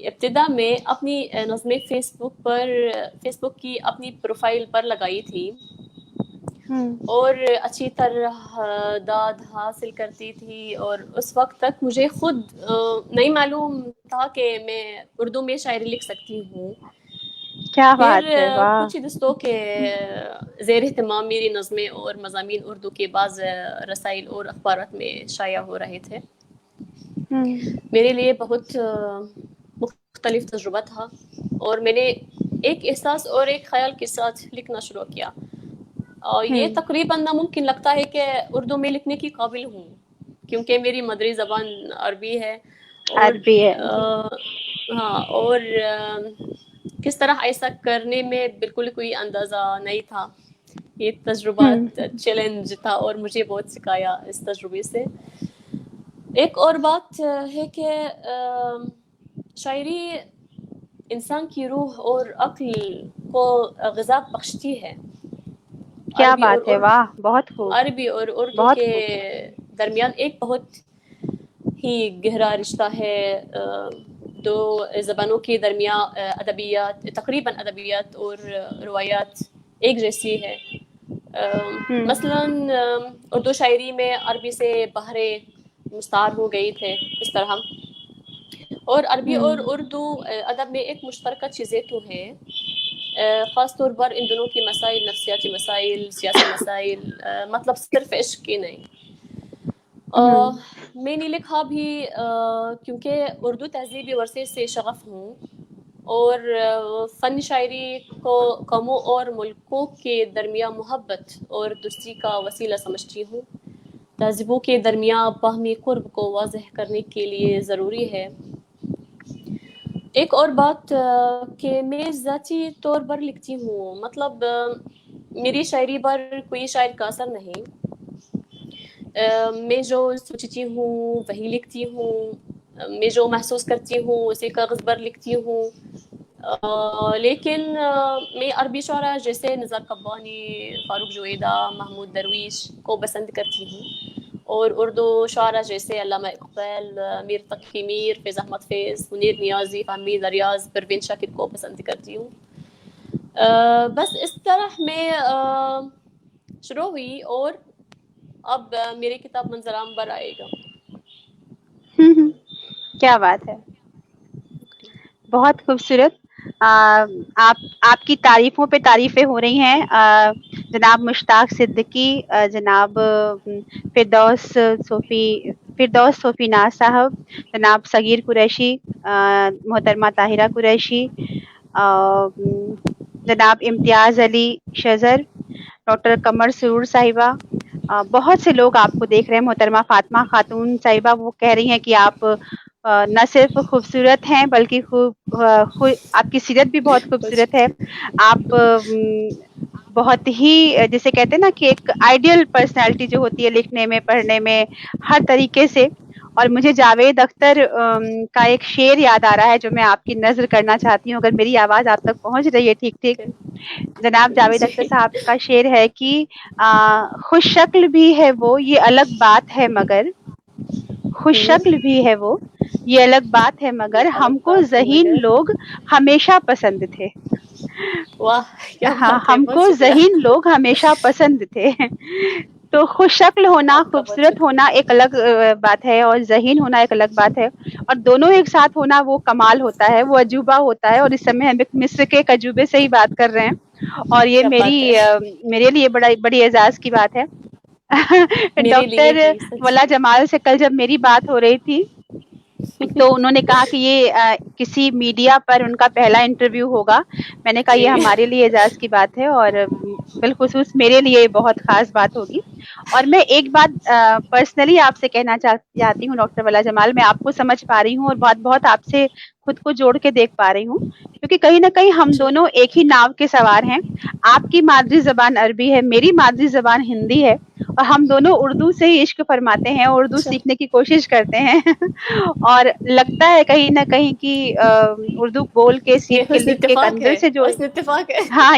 ابتدا میں اپنی نظمیں فیس بک کی اپنی پروفائل پر لگائی تھی. اور اچھی طرح داد حاصل کرتی تھی، اور اس وقت تک مجھے خود نہیں معلوم تھا کہ میں اردو میں شاعری لکھ سکتی ہوں. کیا پھر بات ہے، واہ. کچھ ہی دوستوں کے زیر اہتمام میری نظمیں اور مضامین اردو کے بعض رسائل اور اخبارات میں شائع ہو رہے تھے. میرے لیے بہت مختلف تجربہ تھا، اور میں نے ایک احساس اور ایک خیال کے ساتھ لکھنا شروع کیا. اور یہ تقریباً ناممکن لگتا ہے کہ اردو میں لکھنے کی قابل ہوں، کیونکہ میری مادری زبان عربی ہے، اور عربی ہے. ہاں، اور کس طرح ایسا کرنے میں بالکل کوئی اندازہ نہیں تھا. یہ تجربہ چیلنج تھا، اور مجھے بہت سکھایا اس تجربے سے. ایک اور بات ہے کہ شاعری انسان کی روح اور عقل کو غذا بخشتی ہے. کیا بات ہے، واہ، بہت خوب. عربی اور اردو بہت کے خوب. درمیان ایک بہت ہی گہرا رشتہ ہے. دو زبانوں کے درمیان ادبیات، تقریباً ادبیات اور روایات ایک جیسی ہے. مثلاً اردو شاعری میں عربی سے بہرے مستعار ہو گئی تھے اس طرح، اور عربی اور اردو ادب میں ایک مشترکہ چیزیں تو ہیں. خاص طور پر ان دونوں کی مسائل، نفسیاتی مسائل، سیاسی مسائل، مطلب صرف عشق کی نہیں. میں نے لکھا بھی کیونکہ اردو تہذیبی ورثے سے شغف ہوں، اور فن شاعری کو قوموں اور ملکوں کے درمیان محبت اور دوستی کا وسیلہ سمجھتی ہوں. تہذیبوں کے درمیان باہمی قرب کو واضح کرنے کے لیے ضروری ہے. ایک اور بات کہ میں ذاتی طور پر لکھتی ہوں، مطلب میری شاعری پر کوئی شاعر کا اثر نہیں. میں جو سوچتی ہوں وہی لکھتی ہوں، میں جو محسوس کرتی ہوں اسے کاغذ پر لکھتی ہوں. لیکن میں عربی شعراء جیسے نزار قبانی، فاروق جویدہ، محمود درویش کو پسند کرتی ہوں، اور اردو شعراء جیسے علامہ اقبال، میر تقی میر، فیض احمد فیض، منیر نیازی، فہمید ریاض، پروین شاکر کو پسند کرتی ہوں. بس اس طرح میں شروع ہوئی، اور اب میری کتاب منظر عام پر آئے گا. کیا بات ہے، بہت خوبصورت. آپ کی تعریفوں پہ تعریفیں ہو رہی ہیں. جناب مشتاق صدیقی، جناب فردوس صوفی ناز صاحب، جناب صغیر قریشی، محترمہ طاہرہ قریشی، جناب امتیاز علی شجر، ڈاکٹر قمر سرور صاحبہ، بہت سے لوگ آپ کو دیکھ رہے ہیں. محترمہ فاطمہ خاتون صاحبہ وہ کہہ رہی ہیں کہ آپ نہ صرف خوبصورت ہیں بلکہ آپ کی سیرت بھی بہت خوبصورت ہے. آپ بہت ہی جسے کہتے ہیں نا کہ ایک آئیڈیل پرسنالٹی جو ہوتی ہے لکھنے میں، پڑھنے میں، ہر طریقے سے. اور مجھے جاوید اختر کا ایک شعر یاد آ رہا ہے جو میں آپ کی نظر کرنا چاہتی ہوں، اگر میری آواز آپ تک پہنچ رہی ہے. ٹھیک ٹھیک. جناب جاوید اختر صاحب کا شعر ہے کہ خوش شکل بھی ہے وہ یہ الگ بات ہے مگر، خوش شکل بھی ہے وہ یہ الگ بات ہے مگر، ہم کو ذہین لوگ ہمیشہ پسند تھے. واہ کیا ہاں، بات ہے، ہم بہت کو شکریہ. ذہین لوگ ہمیشہ پسند تھے. تو خوش شکل ہونا، آپ کا بہت خوبصورت شکریہ. ہونا ایک الگ بات ہے، اور ذہین ہونا ایک الگ بات ہے، اور دونوں ایک ساتھ ہونا وہ کمال ہوتا ہے، وہ عجوبہ ہوتا ہے. اور اس سمے ہم ایک مصر کے ایک عجوبے سے ہی بات کر رہے ہیں، اور یہ کیا بات ہے، میرے لیے بڑی اعزاز کی بات ہے. میرے لیے ڈاکٹر بھی سچ. ولا جمال سے کل جب میری بات ہو رہی تھی تو انہوں نے کہا کہ یہ کسی میڈیا پر ان کا پہلا انٹرویو ہوگا. میں نے کہا یہ جی ہمارے لیے اعزاز کی بات ہے، اور بالخصوص میرے لیے بہت خاص بات ہوگی. اور میں ایک بات پرسنلی آپ سے کہنا چاہتی ہوں ڈاکٹر ولا جمال، میں آپ کو سمجھ پا رہی ہوں اور بہت آپ سے خود کو جوڑ کے دیکھ پا رہی ہوں، کیونکہ کہیں نہ کہیں ہم اچھا. دونوں ایک ہی ناو کے سوار ہیں. آپ کی مادری زبان عربی ہے، میری مادری زبان ہندی ہے، اور ہم دونوں اردو سے ہی عشق فرماتے ہیں، اردو اچھا، سیکھنے کی کوشش کرتے ہیں. اور لگتا ہے کہیں نہ کہیں کہ اردو بول کے، یہ سیکھ کے، حسن لکھ کے، اتفاق اندر ہے، سے جو حسن اتفاق ہے. ہاں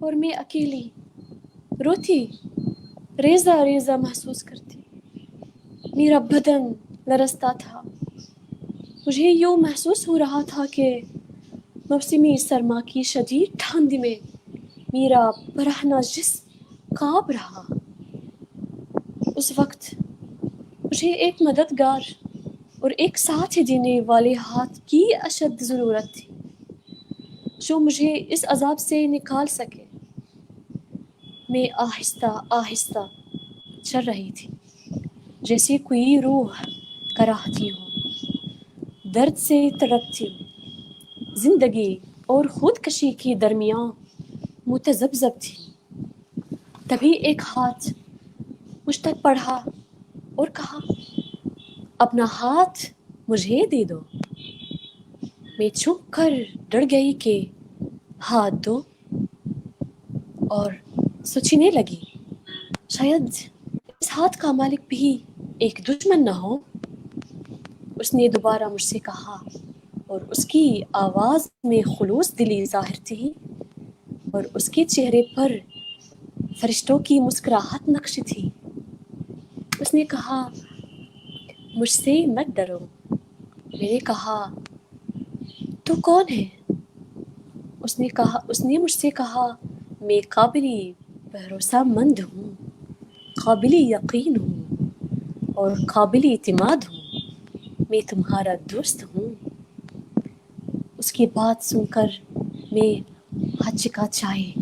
اور میں اکیلی روتی ریزہ ریزہ محسوس کرتی. میرا بدن لرزتا تھا. مجھے یوں محسوس ہو رہا تھا کہ موسمی سرما کی شدید ٹھنڈ میں میرا برہنہ جسم کانپ رہا. اس وقت مجھے ایک مددگار اور ایک ساتھ دینے والے ہاتھ کی اشد ضرورت تھی جو مجھے اس عذاب سے نکال سکے. میں آہستہ آہستہ چل رہی تھی جیسے کوئی روح کراہتی ہو. درد سے تڑپتی ہوں. زندگی اور خودکشی کے درمیان متذبذب تھی. تبھی ایک ہاتھ مجھ تک بڑھا اور کہا اپنا ہاتھ مجھے دے دو. میں چپ کر ڈر گئی کہ ہاتھ دو اور سوچنے لگی شاید اس ہاتھ کا مالک بھی ایک دشمن نہ ہو. اس نے دوبارہ مجھ سے کہا اور اس کی آواز میں خلوص دلی ظاہر تھی اور اس کے چہرے پر فرشتوں کی مسکراہٹ نقش تھی. اس نے کہا مجھ سے مت ڈرو. میں نے کہا تو کون ہے؟ اس نے مجھ سے کہا میں قابل بھروسہ مند ہوں، قابل یقین ہوں اور قابل اعتماد ہوں. میں تمہارا دوست ہوں. اس کی بات سن کر میں ہچکچائی.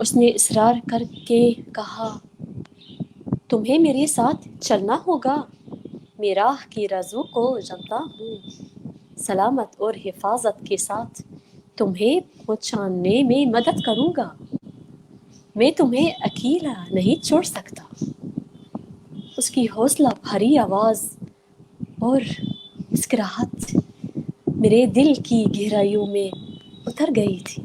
اس نے اصرار کر کے کہا تمہیں میرے ساتھ چلنا ہوگا. میں راہ کی رازوں کو جانتا ہوں. سلامت اور حفاظت کے ساتھ تمہیں پہنچانے میں مدد کروں گا. میں تمہیں اکیلا نہیں چھوڑ سکتا. اس کی حوصلہ بھری آواز اور مسکراہٹ میرے دل کی گہرائیوں میں اتر گئی تھی.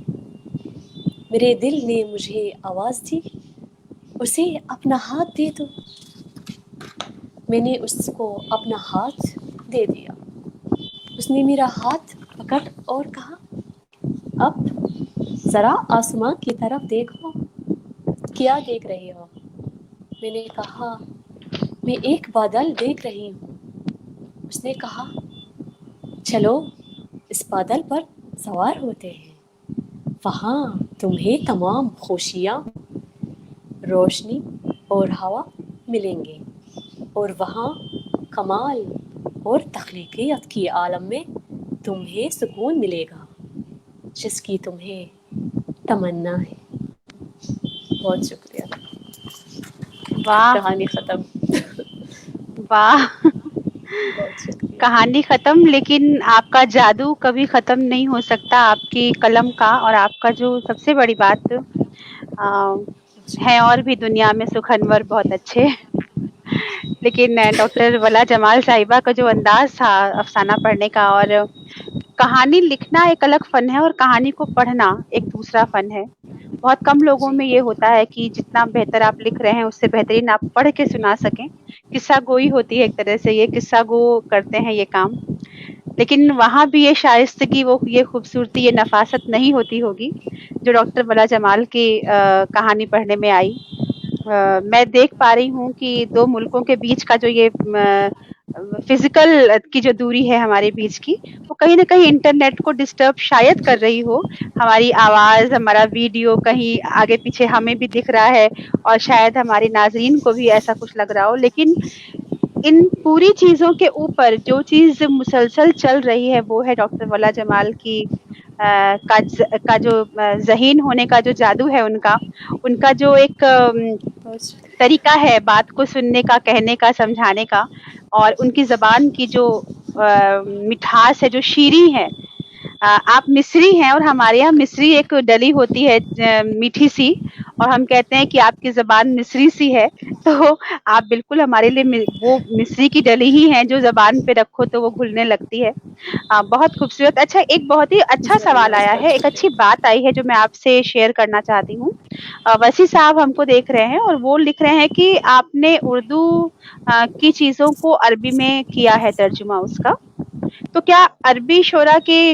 میرے دل نے مجھے آواز دی اسے اپنا ہاتھ دے دو. میں نے اس کو اپنا ہاتھ دے دیا. اس نے میرا ہاتھ پکڑ اور کہا اب ذرا آسمان کی طرف دیکھو. کیا دیکھ رہے ہو؟ میں نے کہا میں ایک بادل دیکھ رہی ہوں. اس نے کہا چلو اس بادل پر سوار ہوتے ہیں. وہاں تمہیں تمام خوشیاں، روشنی اور ہوا ملیں گے اور وہاں کمال اور تخلیقیت کی عالم میں تمہیں سکون ملے گا جس کی تمہیں تمنا ہے. بہت شکریہ. واہ کہانی ختم. واہ بہت شکریہ. کہانی ختم، لیکن آپ کا جادو کبھی ختم نہیں ہو سکتا، آپ کی قلم کا. اور آپ کا جو سب سے بڑی بات ہے اور بھی دنیا میں سخنور بہت اچھے. لیکن ڈاکٹر ولا جمال صاحبہ کا جو انداز تھا افسانہ پڑھنے کا، اور کہانی لکھنا ایک الگ فن ہے اور کہانی کو پڑھنا ایک دوسرا فن ہے. بہت کم لوگوں جی میں یہ ہوتا ہے کہ جتنا بہتر آپ لکھ رہے ہیں اس سے بہترین آپ پڑھ کے سنا سکیں. قصہ گوئی ہوتی ہے ایک طرح سے، یہ قصہ گو کرتے ہیں یہ کام. لیکن وہاں بھی یہ شائستگی، وہ یہ خوبصورتی، یہ نفاست نہیں ہوتی ہوگی جو ڈاکٹر ولا جمال کی کہانی پڑھنے میں آئی. میں دیکھ پا رہی ہوں کہ دو ملکوں کے بیچ کا جو یہ فزیکل کی جو دوری ہے ہمارے بیچ کی، وہ کہیں نہ کہیں انٹرنیٹ کو ڈسٹرب شاید کر رہی ہو. ہماری آواز، ہمارا ویڈیو کہیں آگے پیچھے ہمیں بھی دکھ رہا ہے اور شاید ہمارے ناظرین کو بھی ایسا کچھ لگ رہا ہو. لیکن ان پوری چیزوں کے اوپر جو چیز مسلسل چل رہی ہے وہ ہے ڈاکٹر ولا جمال کی کا جو ذہین ہونے کا جو جادو ہے، ان کا جو ایک طریقہ ہے بات کو سننے کا، کہنے کا، سمجھانے کا، اور ان کی زبان کی جو مٹھاس ہے، جو شیریں ہے. آپ مصری ہیں اور ہمارے یہاں مصری ایک ڈلی ہوتی ہے میٹھی سی، اور ہم کہتے ہیں کہ آپ کی زبان مصری سی ہے. تو آپ بالکل ہمارے لیے وہ مصری کی ڈلی ہی ہیں جو زبان پہ رکھو تو وہ گھلنے لگتی ہے. بہت خوبصورت. اچھا، ایک بہت ہی اچھا جی سوال اللہ آیا بہت ہے، ایک اچھی شکریہ. بات آئی ہے جو میں آپ سے شیئر کرنا چاہتی ہوں. وسیع صاحب ہم کو دیکھ رہے ہیں اور وہ لکھ رہے ہیں کہ آپ نے اردو کی چیزوں کو عربی میں کیا ہے ترجمہ اس کا. تو کیا عربی شعرا کے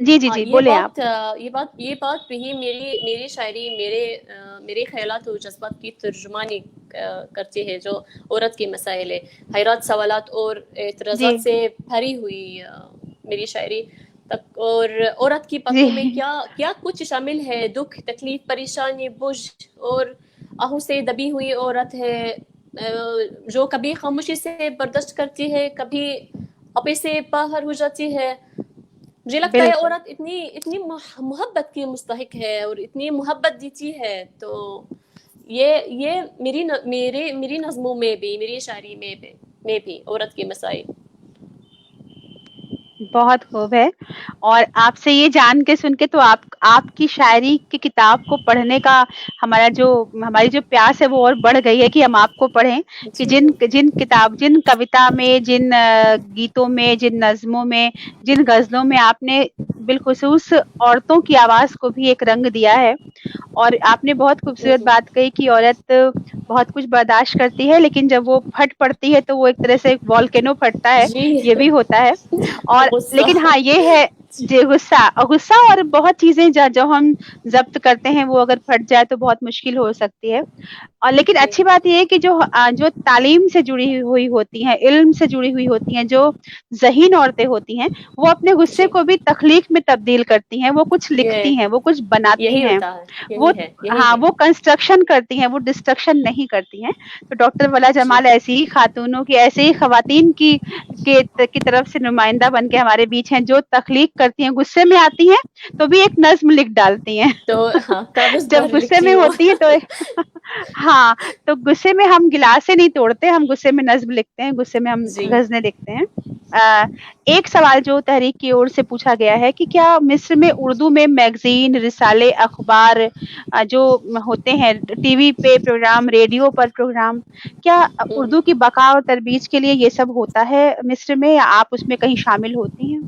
جی جی ہاں جی بولیں آپ. یہ بات بھی میری شاعری میرے خیالات و جذبات کی ترجمانی کرتی ہے. جو عورت کے مسائل ہے، حیرات، سوالات اور جی اعتراضات سے بھری ہوئی میری شاعری تک. اور عورت کی جی پتوں میں کیا کچھ شامل ہے. دکھ، تکلیف، پریشانی، بوجھ اور آہوں سے دبی ہوئی عورت ہے جو کبھی خاموشی سے برداشت کرتی ہے، کبھی اپنے سے باہر ہو جاتی ہے. مجھے لگتا ہے بالکل. عورت اتنی محبت کی مستحق ہے اور اتنی محبت دیتی ہے. تو یہ میری نظموں میں بھی، میری شاعری میں بھی عورت کے مسائل. بہت خوب ہے. اور آپ سے یہ جان کے سن کے تو آپ کی شاعری کی کتاب کو پڑھنے کا ہماری جو پیاس ہے وہ اور بڑھ گئی ہے کہ ہم آپ کو پڑھیں. کہ جی جن کویتا میں، جن گیتوں میں، جن نظموں میں، جن غزلوں میں آپ نے بالخصوص عورتوں کی آواز کو بھی ایک رنگ دیا ہے. اور آپ نے بہت خوبصورت بات کہی کہ عورت بہت کچھ برداشت کرتی ہے، لیکن جب وہ پھٹ پڑتی ہے تو وہ ایک طرح سے والکینو پھٹتا ہے. جی یہ بھی ہوتا ہے. اور غصہ. لیکن ہاں یہ ہے جی، غصہ اور بہت چیزیں جو ہم ضبط کرتے ہیں وہ اگر پھٹ جائے تو بہت مشکل ہو سکتی ہے. اور لیکن جی اچھی بات یہ ہے کہ جو تعلیم سے جڑی ہوئی ہوتی ہیں، علم سے جڑی ہوئی ہوتی ہیں، جو ذہین عورتیں ہوتی ہیں، وہ اپنے غصے جی کو بھی تخلیق میں تبدیل کرتی ہیں. وہ کچھ یہ لکھتی ہیں، وہ کچھ بناتی یہی ہیں. ہوتا ہے. وہ یہی ہاں ہے. وہ کنسٹرکشن کرتی ہیں، وہ ڈسٹرکشن نہیں کرتی ہیں. تو ڈاکٹر ولا جی جمال ایسی ہی خاتونوں کی، ایسے ہی خواتین کی طرف سے نمائندہ بن کے ہمارے بیچ ہیں، جو تخلیق کرتی ہیں. غصے میں آتی ہیں تو بھی ایک نظم لکھ ڈالتی ہیں. تو ہاں کاغذ جب پر غصے لکھی میں ہوں. ہوتی ہے تو ہاں تو غصے میں ہم گلاسیں نہیں توڑتے، ہم غصے میں نظم لکھتے ہیں، غصے میں ہم جی غزلیں لکھتے ہیں. ایک سوال جو تحریک کی اور سے پوچھا گیا ہے کہ کیا مصر میں اردو میں میگزین، رسالے، اخبار جو ہوتے ہیں، ٹی وی پہ پروگرام، ریڈیو پر پروگرام، کیا اردو کی بقا اور ترویج کے لیے یہ سب ہوتا ہے مصر میں، یا آپ اس میں کہیں شامل ہوتی ہیں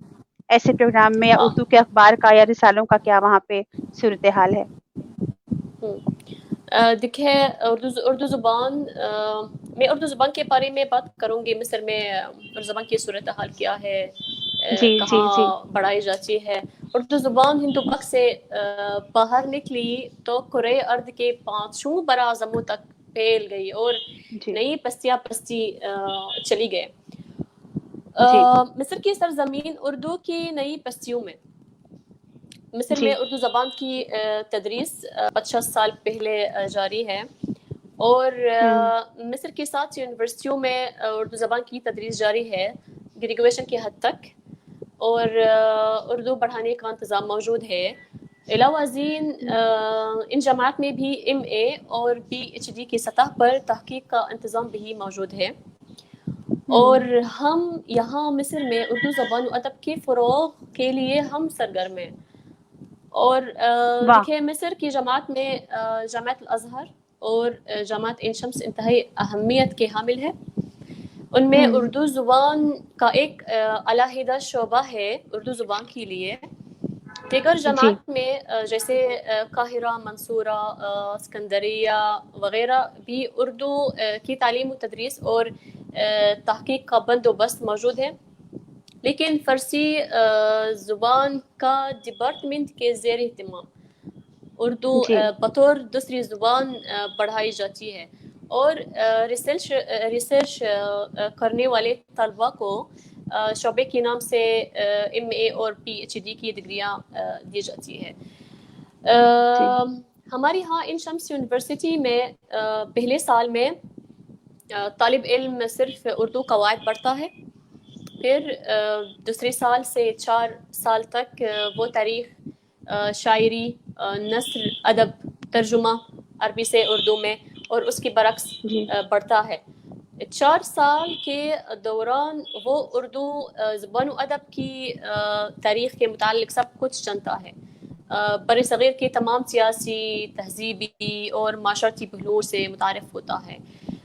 ایسے پروگرام میں، یا اردو کے اخبار کا یا رسالوں کا کیا وہاں پہ صورتحال ہے؟ دیکھیں، اردو زبان میں اردو زبان کے بارے میں بات کروں گی. مصر میں اردو زبان کی صورتحال کیا ہے، جی جی کہاں جی پڑھائی جاتی ہے. اردو زبان ہندو پاک سے باہر نکلی تو کرۂ ارض کے 5 براعظموں تک پھیل گئی اور جی نئی پستی چلی گئے. جی مصر کی سرزمین اردو کی نئی پستیوں میں. مصر جی میں اردو زبان کی تدریس 50 سال پہلے جاری ہے، اور ہوں مصر کی 7 یونیورسٹیوں میں اردو زبان کی تدریس جاری ہے گریجویشن کی حد تک، اور اردو پڑھانے کا انتظام موجود ہے. علاوہ ازیں ان جامعات میں بھی MA اور PhD کی سطح پر تحقیق کا انتظام بھی موجود ہے. اور ہوں ہم یہاں مصر میں اردو زبان و ادب کے فروغ کے لیے ہم سرگرم ہیں. اور واہ دیکھیں، مصر کی جامعات میں جامعۃ الازہر اور جامعۃ عین شمس انتہائی اہمیت کے حامل ہیں. ان میں ہوں اردو زبان کا ایک علیحدہ شعبہ ہے اردو زبان کے لیے. دیگر جی جامعات میں جیسے قاہرہ، منصورہ، اسکندریہ وغیرہ بھی اردو کی تعلیم و تدریس اور تحقیق کا بندوبست موجود ہے. لیکن فارسی زبان کا ڈپارٹمنٹ کے زیر اہتمام اردو جی بطور دوسری زبان پڑھائی جاتی ہے، اور ریسرچ کرنے والے طلباء کو شعبے کے نام سے MA اور PhD کی ڈگریاں دی جاتی ہے. جی ہمارے ہاں عین شمس یونیورسٹی میں پہلے سال میں طالب علم صرف اردو قواعد پڑھتا ہے. پھر دوسرے سال سے 4 سال تک وہ تاریخ، شاعری، نثر، ادب، ترجمہ عربی سے اردو میں اور اس کے برعکس جی پڑھتا ہے. 4 سال کے دوران وہ اردو زبان و ادب کی تاریخ کے متعلق سب کچھ جانتا ہے. بر صغیر کے تمام سیاسی، تہذیبی اور معاشرتی پہلوؤں سے متعارف ہوتا ہے.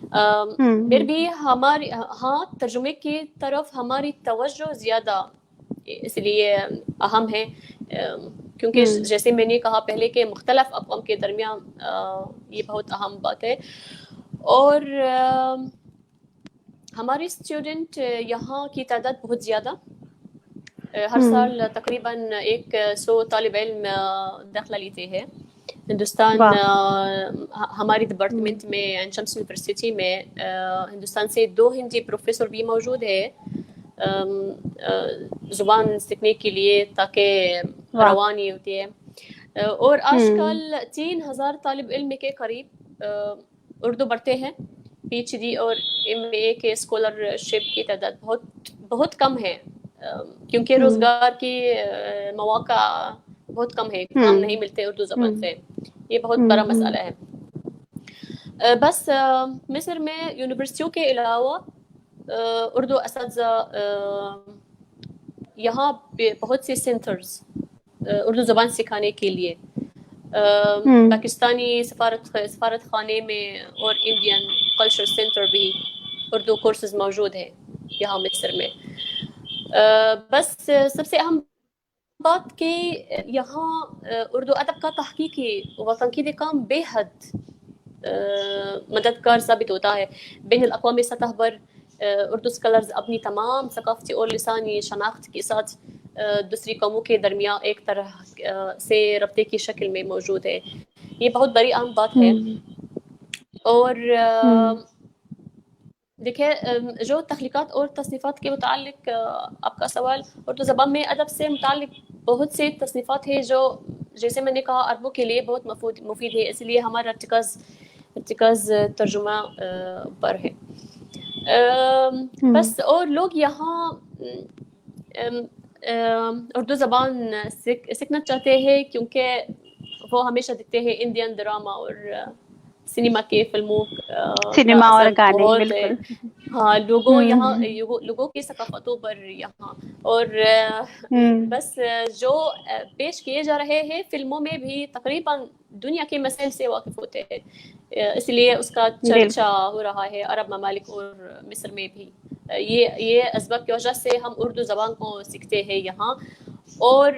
پھر ہوں بھی ہماری ہاں ترجمے کی طرف ہماری توجہ زیادہ اس لیے اہم ہے کیونکہ ہوں جیسے میں نے کہا پہلے کہ مختلف اقوام کے درمیان یہ بہت اہم بات ہے. اور ہمارے اسٹوڈنٹ یہاں کی تعداد بہت زیادہ ہر سال تقریباً 100 طالب علم داخلہ لیتے ہیں ہندوستان. ہماری ڈپارٹمنٹ میں عین شمس یونیورسٹی میں ہندوستان سے 2 ہندی پروفیسر بھی موجود ہیں زبان سیکھنے کے لیے تاکہ روانی ہوتی ہے. اور آج کل 3000 طالب علم کے قریب اردو پڑھتے ہیں. پی ایچ ڈی اور MA کے اسکالرشپ کی تعداد بہت کم ہے کیونکہ روزگار کی مواقع بہت کم ہے, کام نہیں ملتے اردو زبان سے. یہ بہت بڑا مسئلہ ہے. بس مصر میں یونیورسٹیوں کے علاوہ اردو اساتذہ یہاں پہ بہت سے سینٹرز اردو زبان سکھانے کے لیے پاکستانی سفارت خانے میں اور انڈین کلچر سینٹر بھی اردو کورسز موجود ہیں یہاں مصر میں. بس سب سے اہم بات کہ یہاں اردو ادب کا تحقیقی و تنقیدی کام بے حد مددگار ثابت ہوتا ہے. بین الاقوامی سطح پر اردو اسکالرز اپنی تمام ثقافتی اور لسانی شناخت کے ساتھ دوسری قوموں کے درمیان ایک طرح سے رابطے کی شکل میں موجود ہے. یہ بہت بڑی اہم بات ہے. اور دیکھیں جو تخلیقات اور تصنیفات کے متعلق آپ کا سوال, اردو زبان میں ادب سے متعلق بہت سے تصنیفات ہیں جو جیسے میں نے کہا عربوں کے لیے بہت مفید ہے, اس لیے ہمارا ارتکاز ترجمہ پر ہے. بس اور لوگ یہاں اردو زبان سیکھنا چاہتے ہیں کیونکہ وہ ہمیشہ دیکھتے ہیں انڈین ڈرامہ اور سنیما کے فلموں کا اور اثر گانے بہت ہے. بالکل. ہاں لوگوں یہاں لوگوں کی ثقافتوں پر یہاں. اور بس جو پیش کیے جا رہے ہیں فلموں میں بھی تقریباً دنیا کے مسائل سے واقف ہوتے ہیں, اس لیے اس کا چرچا ہو رہا ہے عرب ممالک اور مصر میں بھی. یہ اسباب کی وجہ سے ہم اردو زبان کو سیکھتے ہیں یہاں. اور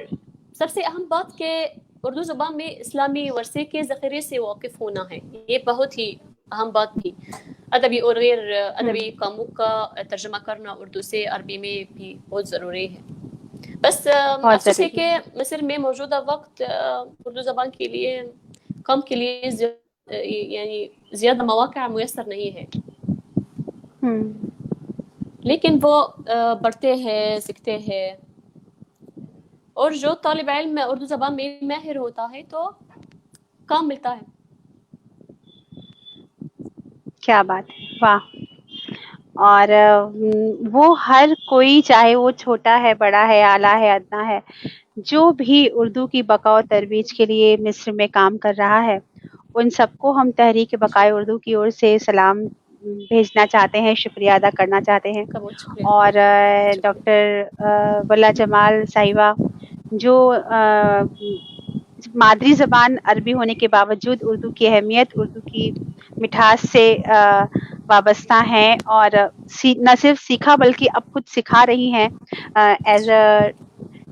سب سے اہم بات کہ اردو زبان میں اسلامی ورثے کے ذخیرے سے واقف ہونا ہے. یہ بہت ہی اہم بات تھی. ادبی اور غیر ادبی کاموں کا ترجمہ کرنا اردو سے عربی میں بھی بہت ضروری ہے. بس افسوس ہے کہ مصر میں موجودہ وقت اردو زبان کے لیے کام کے لیے یعنی زیادہ مواقع میسر نہیں ہے. لیکن وہ پڑھتے ہیں, سیکھتے ہیں, اور جو طالب علم اردو زبان میں ماہر ہوتا ہے تو کام ملتا ہے. کیا بات ہے, واہ. اور وہ ہر کوئی چاہے وہ چھوٹا ہے, بڑا ہے, اعلیٰ ہے, ادنا ہے, جو بھی اردو کی بقا و ترویج کے لیے مصر میں کام کر رہا ہے, ان سب کو ہم تحریک بقائے اردو کی اور سے سلام بھیجنا چاہتے ہیں, شکریہ ادا کرنا چاہتے ہیں. بہت شکریہ. اور ڈاکٹر ولا جمال صاحبہ جو مادری زبان عربی ہونے کے باوجود اردو کی اہمیت, اردو کی مٹھاس سے وابستہ ہیں, اور نہ صرف سیکھا بلکہ اب خود سکھا رہی ہیں as a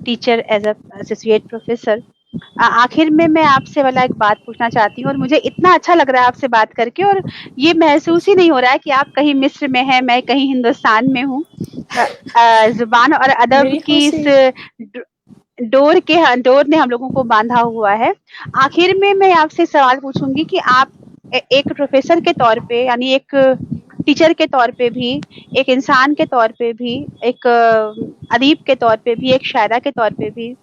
teacher, as a associate professor. آخر میں آپ سے والا ایک بات پوچھنا چاہتی ہوں, اور مجھے اتنا اچھا لگ رہا ہے آپ سے بات کر کے, اور یہ محسوس ہی نہیں ہو رہا ہے کہ آپ کہیں مصر میں ہیں, میں کہیں ہندوستان میں ہوں. زبان اور ادب کی اس ڈور نے ہم لوگوں کو باندھا ہوا ہے. آخر میں آپ سے سوال پوچھوں گی کہ آپ ایک پروفیسر کے طور پہ, یعنی ایک ٹیچر کے طور پہ بھی, ایک انسان کے طور پہ بھی, ایک ادیب کے طور پہ بھی, ایک شاعرہ کے طور پہ بھی,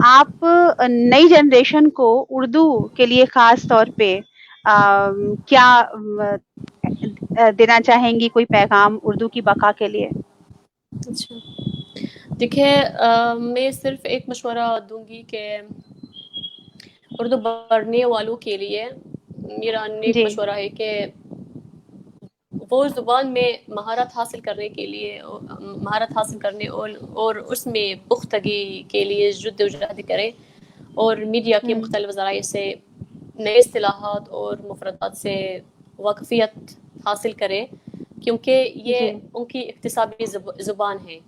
آپ نئی جنریشن کو اردو کے لیے خاص طور پہ کیا دینا چاہیں گی, کوئی پیغام اردو کی بقا کے لیے؟ اچھا دیکھیں, میں صرف ایک مشورہ دوں گی کہ اردو پڑھنے والوں کے لیے میرا نیک مشورہ ہے کہ وہ زبان میں مہارت حاصل کرنے اور اس میں پختگی کے لیے جد و جہد کرے, اور میڈیا کے مختلف ذرائع سے نئے اصطلاحات اور مفردات سے واقفیت حاصل کرے, کیونکہ یہ ان کی اکتسابی زبان ہے.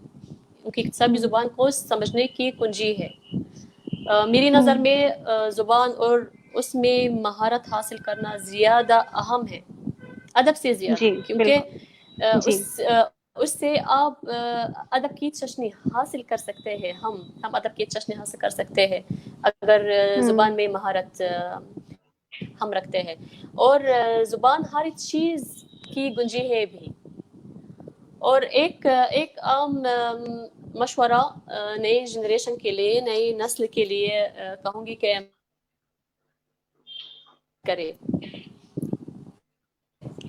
ان کی اکتسابی زبان کو سمجھنے کی کنجی ہے. میری نظر میں زبان اور اس میں مہارت حاصل کرنا زیادہ اہم ہے ادب سے زیادہ, کیونکہ اس سے آپ ادب کی چشنی حاصل کر سکتے ہیں. ہم ادب کی چشنی حاصل کر سکتے ہیں اگر زبان میں مہارت ہم رکھتے ہیں. اور زبان ہر چیز کی گنجی ہے بھی. اور ایک عام مشورہ نئی جنریشن کے لیے, نئی نسل کے لیے کہوں گی کہ کرے.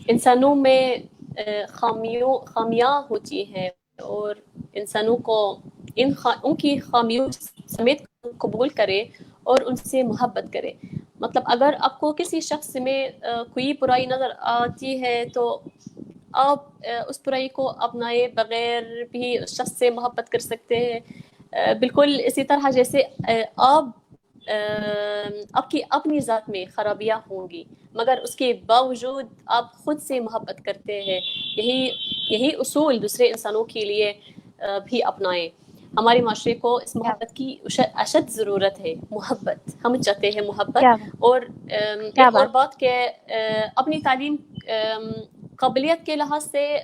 انسانوں میں خامیاں ہوتی ہیں اور انسانوں کو ان کی خامیوں سمیت قبول کرے اور ان سے محبت کرے. مطلب اگر آپ کو کسی شخص میں کوئی برائی نظر آتی ہے تو آپ اس برائی کو اپنائے بغیر بھی اس شخص سے محبت کر سکتے ہیں. بالکل اسی طرح جیسے آپ کی اپنی ذات میں خرابیاں ہوں گی مگر اس کے باوجود آپ خود سے محبت کرتے ہیں. یہی اصول دوسرے انسانوں کے لیے بھی اپنائیں. ہمارے معاشرے کو اس محبت کی اشد ضرورت ہے. محبت ہم چاہتے ہیں محبت. اور ایک اور بات کہ اپنی تعلیم قابلیت کے لحاظ سے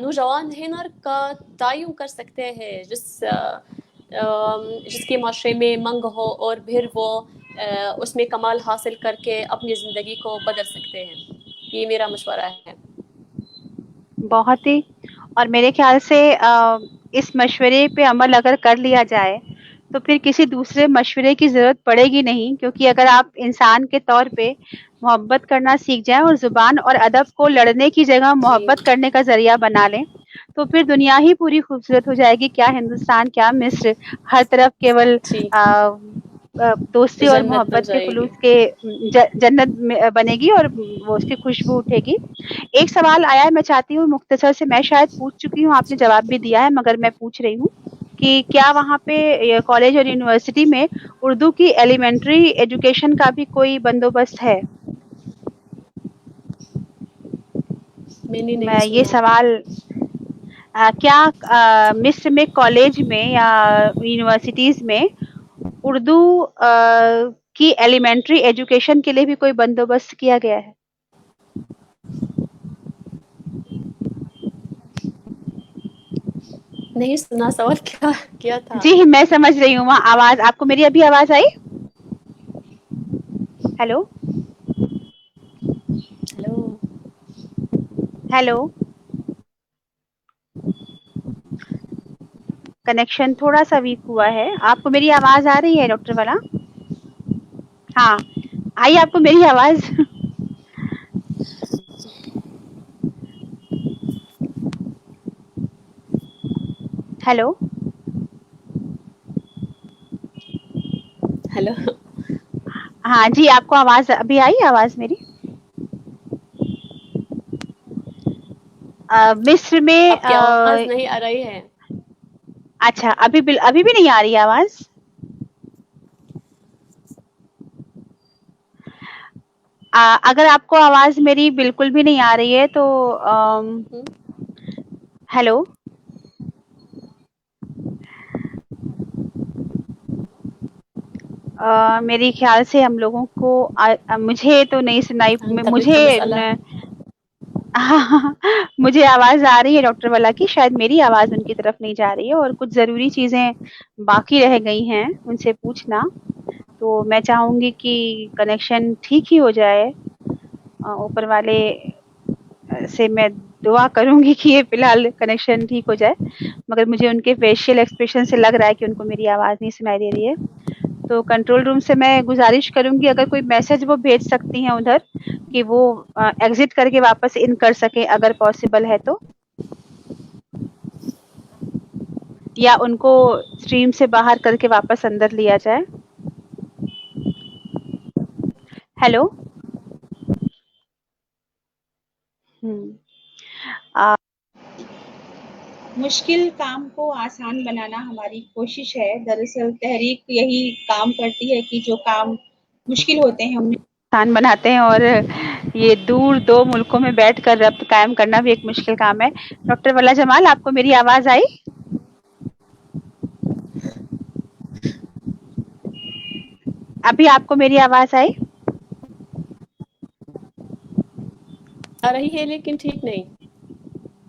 نوجوان ہنر کا تعین کر سکتے ہیں جس کے معاشرے میں منگ ہو اور پھر وہ اس میں کمال حاصل کر کے اپنی زندگی کو بدل سکتے ہیں. یہ میرا مشورہ ہے. بہت ہی. اور میرے خیال سے اس مشورے پہ عمل اگر کر لیا جائے تو پھر کسی دوسرے مشورے کی ضرورت پڑے گی نہیں, کیونکہ اگر آپ انسان کے طور پہ محبت کرنا سیکھ جائیں اور زبان اور ادب کو لڑنے کی جگہ جی محبت کرنے کا ذریعہ بنا لیں تو پھر دنیا ہی پوری خوبصورت ہو جائے گی. کیا ہندوستان, کیا مصر, ہر طرف کیول جی دوستی اور جنت بن محبت کے جائے گی. خلوص کے جنت بنے گی اور وہ اس کی خوشبو اٹھے گی. ایک سوال آیا ہے, میں چاہتی ہوں مختصر سے, میں شاید پوچھ چکی ہوں, آپ نے جواب بھی دیا ہے مگر میں پوچھ رہی ہوں کہ کیا وہاں پہ کالج اور یونیورسٹی میں اردو کی ایلیمنٹری ایجوکیشن کا بھی کوئی بندوبست ہے؟ میں نے نہیں میں یہ سنا. سوال کیا مصر میں کالج میں یا یونیورسٹیز میں اردو کی ایلیمنٹری ایجوکیشن کے لیے بھی کوئی بندوبست کیا گیا ہے؟ نہیں سنا. سوال کیا تھا؟ جی میں سمجھ رہی ہوں. وہاں آواز, آپ کو میری ابھی آواز آئی؟ ہیلو ہیلو ہیلو کنیکشن تھوڑا سا ویک ہوا ہے. آپ کو میری آواز آ رہی ہے ڈاکٹر والا؟ ہاں آئی آپ کو میری آواز؟ ہیلو ہیلو ہاں جی, آپ کو آواز ابھی آئی آواز میری؟ مصر میں آپ کی آواز نہیں آ رہی ہے. اچھا, ابھی بھی نہیں آ رہی ہے آواز؟ اگر آپ کو آواز میری بالکل بھی نہیں آ رہی ہے تو ہیلو میری خیال سے ہم لوگوں کو مجھے تو نہیں سنائی, تبلیغ کا مجھے مسئلہ. مجھے آواز آ رہی ہے ڈاکٹر والا کی, شاید میری آواز ان کی طرف نہیں جا رہی ہے اور کچھ ضروری چیزیں باقی رہ گئی ہیں ان سے پوچھنا. تو میں چاہوں گی کہ کنیکشن ٹھیک ہی ہو جائے. اوپر والے سے میں دعا کروں گی کہ یہ فی الحال کنیکشن ٹھیک ہو جائے, مگر مجھے ان کے فیشیل ایکسپریشن سے لگ رہا ہے کہ ان کو میری آواز نہیں سنائی دے رہی ہے. تو کنٹرول روم سے میں گزارش کروں گی اگر کوئی میسج وہ بھیج سکتی ہیں ادھر کہ وہ ایگزٹ کر کے واپس ان کر سکے اگر پاسبل ہے تو, یا ان کو اسٹریم سے باہر کر کے واپس اندر لیا جائے. ہیلو مشکل کام کو آسان بنانا ہماری کوشش ہے. دراصل تحریک یہی کام کرتی ہے کہ جو کام مشکل ہوتے ہیں انہیں آسان بناتے ہیں, اور یہ دور 2 ملکوں میں بیٹھ کر ربط قائم کرنا بھی ایک مشکل کام ہے. ڈاکٹر ولا جمال, آپ کو میری آواز آئی؟ ابھی آپ کو میری آواز آئی؟ آ رہی ہے لیکن ٹھیک نہیں.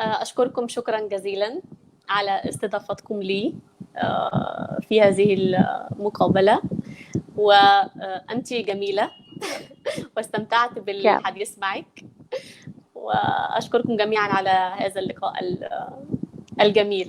أشكركم شكرا جزيلا على استضافتكم لي في هذه المقابلة. وأنتِ جميلة واستمتعت بالحديث معك، وأشكركم جميعا على هذا اللقاء الجميل.